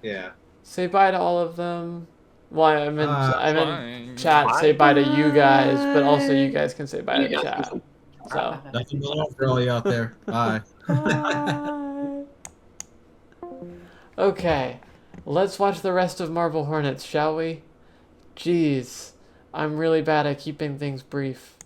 Yeah.
Say bye to all of them. Well, I meant
Fine.
chat.
Bye.
Say bye to you guys, but also you guys can say bye to chat. So.
Nothing but love for all you out there. Bye.
Okay, let's watch the rest of Marble Hornets, shall we? Jeez, I'm really bad at keeping things brief.